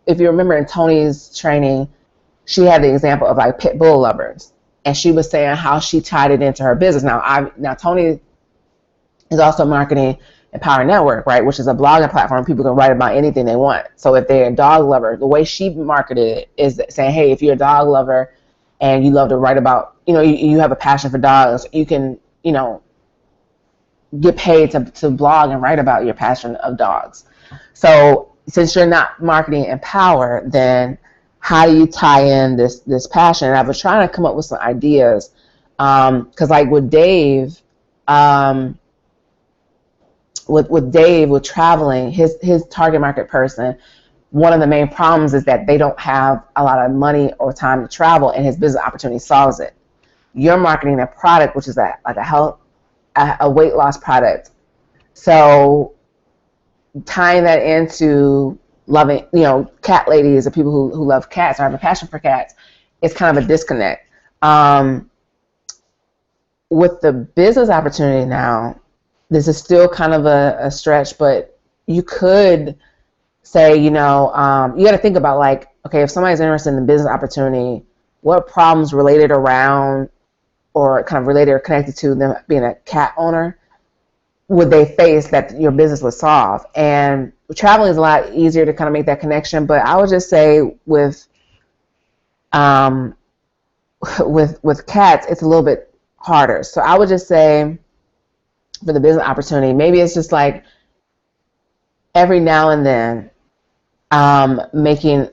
If you remember in Tony's training, she had the example of like pit bull lovers, and she was saying how she tied it into her business. Now Tony is also marketing Empower Network, right, which is a blogging platform. People can write about anything they want. So if they're a dog lover, the way she marketed it is saying, hey, if you're a dog lover and you love to write about, you have a passion for dogs, you can, get paid to blog and write about your passion of dogs. So since you're not marketing Empower, then how do you tie in this passion? And I was trying to come up with some ideas, because like with Dave, with Dave with traveling, his target market person, one of the main problems is that they don't have a lot of money or time to travel, and his business opportunity solves it. You're marketing a product, which is like a weight loss product. So tying that into loving, cat ladies or people who love cats or have a passion for cats, it's kind of a disconnect. With the business opportunity now, this is still kind of a stretch, but you could say, you got to think about like, okay, if somebody's interested in the business opportunity, what problems related around or kind of related or connected to them being a cat owner would they face that your business would solve? And traveling is a lot easier to kind of make that connection, but I would just say with cats, it's a little bit harder. So I would just say for the business opportunity, maybe it's just like every now and then making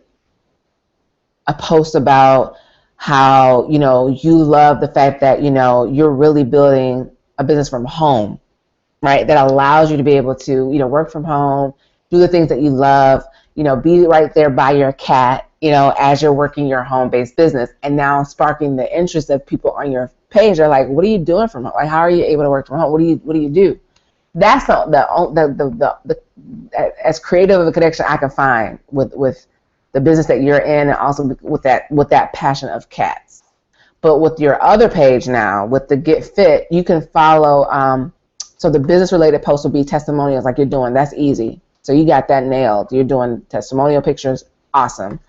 a post about how, you love the fact that, you're really building a business from home, right? That allows you to be able to, work from home, do the things that you love, be right there by your cat, as you're working your home-based business, and now sparking the interest of people on your page. They're like, what are you doing from home? Like, how are you able to work from home? What do you do? That's the as creative of a connection I can find with the business that you're in, and also with that passion of cats. But with your other page now, with the Get Fit, you can follow. So the business-related posts will be testimonials, like you're doing. That's easy. So you got that nailed. You're doing testimonial pictures. Awesome.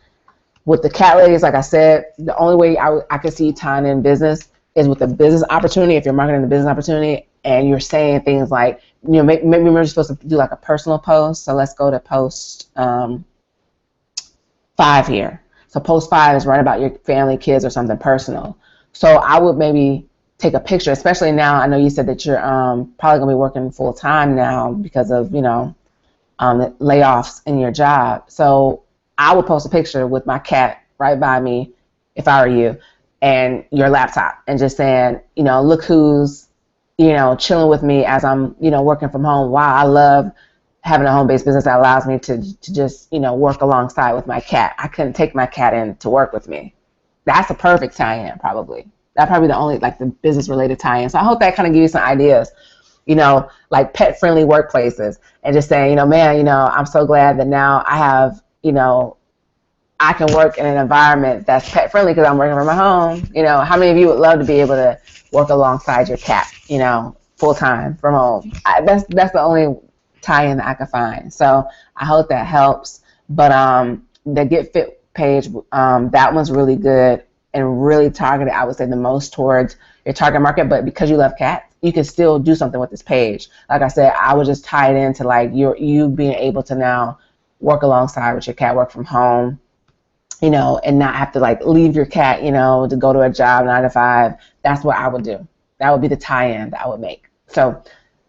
With the cat ladies, like I said, the only way I can see tying in business is with the business opportunity. If you're marketing the business opportunity and you're saying things like, maybe we're supposed to do like a personal post. So let's go to post 5 here. So post 5 is right about your family, kids, or something personal. So I would maybe take a picture, especially now. I know you said that you're probably going to be working full time now because of, layoffs in your job. So I would post a picture with my cat right by me, if I were you, and your laptop, and just saying, look who's, chilling with me as I'm, working from home. Wow, I love having a home-based business that allows me to just, work alongside with my cat. I couldn't take my cat in to work with me. That's a perfect tie-in, probably. That's probably the only, like, the business-related tie-in. So I hope that kind of gives you some ideas, like pet-friendly workplaces, and just saying, man, I'm so glad that now I have, I can work in an environment that's pet-friendly because I'm working from my home. How many of you would love to be able to work alongside your cat, full-time from home? That's the only tie-in that I can find. So I hope that helps. But the Get Fit page, that one's really good and really targeted, I would say, the most towards your target market. But because you love cats, you can still do something with this page. Like I said, I would just tie it into like you being able to now work alongside with your cat, work from home, and not have to like leave your cat, to go to a job 9 to 5. That's what I would do. That would be the tie-in that I would make. So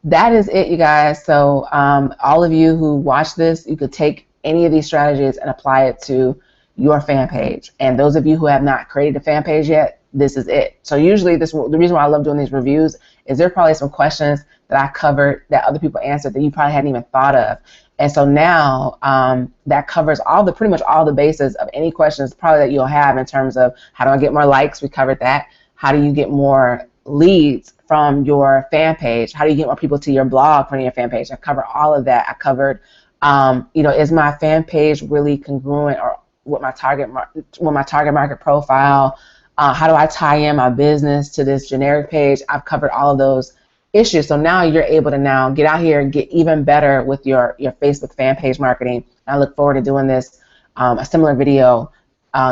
that is it, you guys. So all of you who watch this, you could take any of these strategies and apply it to your fan page. And those of you who have not created a fan page yet, this is it. So usually the reason why I love doing these reviews is there are probably some questions that I covered that other people answered that you probably hadn't even thought of. And so now that covers pretty much all the bases of any questions probably that you'll have in terms of how do I get more likes? We covered that. How do you get more leads from your fan page? How do you get more people to your blog from your fan page? I covered all of that. I covered, is my fan page really congruent or with my target market profile? How do I tie in my business to this generic page? I've covered all of those issues. So now you're able to now get out here and get even better with your Facebook fan page marketing. I look forward to doing this, a similar video,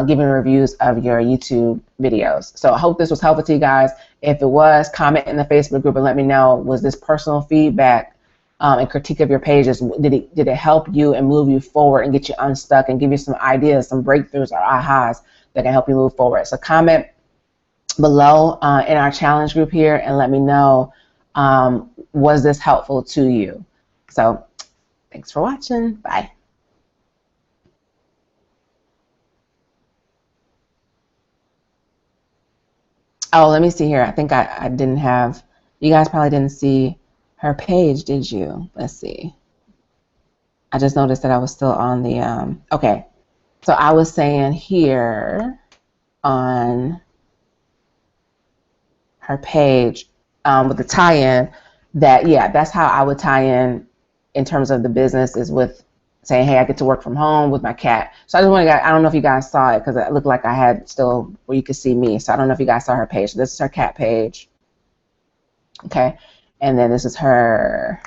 giving reviews of your YouTube videos. So I hope this was helpful to you guys. If it was, comment in the Facebook group and let me know, was this personal feedback and critique of your pages? Did it help you and move you forward and get you unstuck and give you some ideas, some breakthroughs or ahas that can help you move forward? So comment below in our challenge group here and let me know, was this helpful to you? So thanks for watching. Bye. Oh, let me see here. I think I didn't have, you guys probably didn't see her page, did you? Let's see. I just noticed that I was still on the, okay. So I was saying here on her page with the tie-in that, yeah, that's how I would tie in terms of the business, is with saying, hey, I get to work from home with my cat. So I just want to, I don't know if you guys saw it because it looked like I had still where you could see me. So I don't know if you guys saw her page. This is her cat page. Okay. And then this is her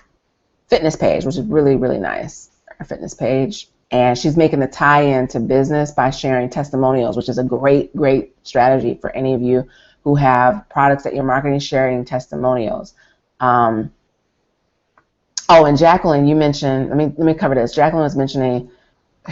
fitness page, which is really, really nice. Her fitness page. And she's making the tie-in to business by sharing testimonials, which is a great, great strategy for any of you who have products that you're marketing, sharing testimonials. Oh, and Jacqueline, you mentioned, let me cover this. Jacqueline was mentioning,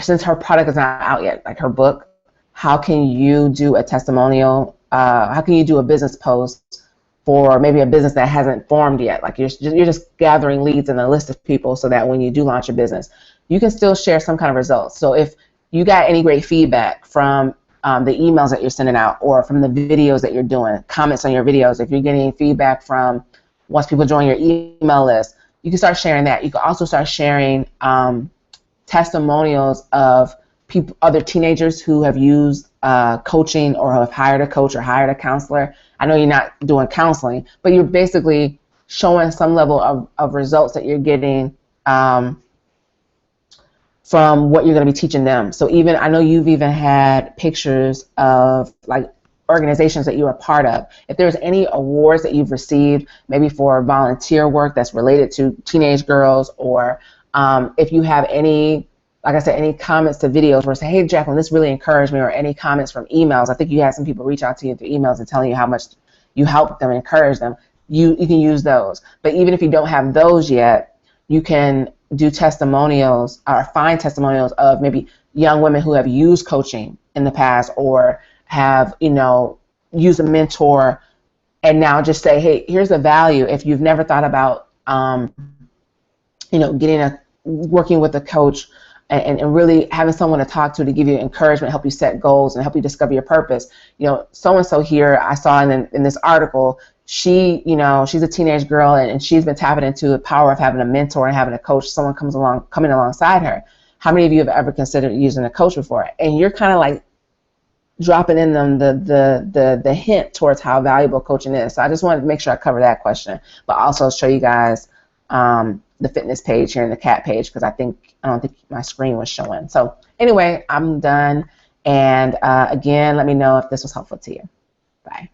since her product is not out yet, like her book, how can you do a testimonial? How can you do a business post for maybe a business that hasn't formed yet? Like you're just gathering leads and a list of people so that when you do launch a business, you can still share some kind of results. So if you got any great feedback from the emails that you're sending out, or from the videos that you're doing, comments on your videos, if you're getting feedback from once people join your email list, you can start sharing that. You can also start sharing testimonials of people, other teenagers who have used coaching, or have hired a coach or hired a counselor. I know you're not doing counseling, but you're basically showing some level of results that you're getting from what you're going to be teaching them. So even, I know you've even had pictures of like organizations that you are part of. If there's any awards that you've received, maybe for volunteer work that's related to teenage girls, or if you have any, like I said, any comments to videos where say, hey, Jacqueline, this really encouraged me, or any comments from emails. I think you had some people reach out to you through emails and telling you how much you helped them and encouraged them. You can use those. But even if you don't have those yet, you can do testimonials, or find testimonials of maybe young women who have used coaching in the past, or have, used a mentor, and now just say, hey, here's the value. If you've never thought about, working with a coach, and really having someone to talk to give you encouragement, help you set goals, and help you discover your purpose. So-and-so here, I saw in this article, she's a teenage girl, and she's been tapping into the power of having a mentor and having a coach, someone coming alongside her. How many of you have ever considered using a coach before? And you're kind of like dropping in them the hint towards how valuable coaching is. So I just wanted to make sure I cover that question, but also show you guys the fitness page here and the cat page, because I don't think my screen was showing. So anyway, I'm done. And again, let me know if this was helpful to you. Bye.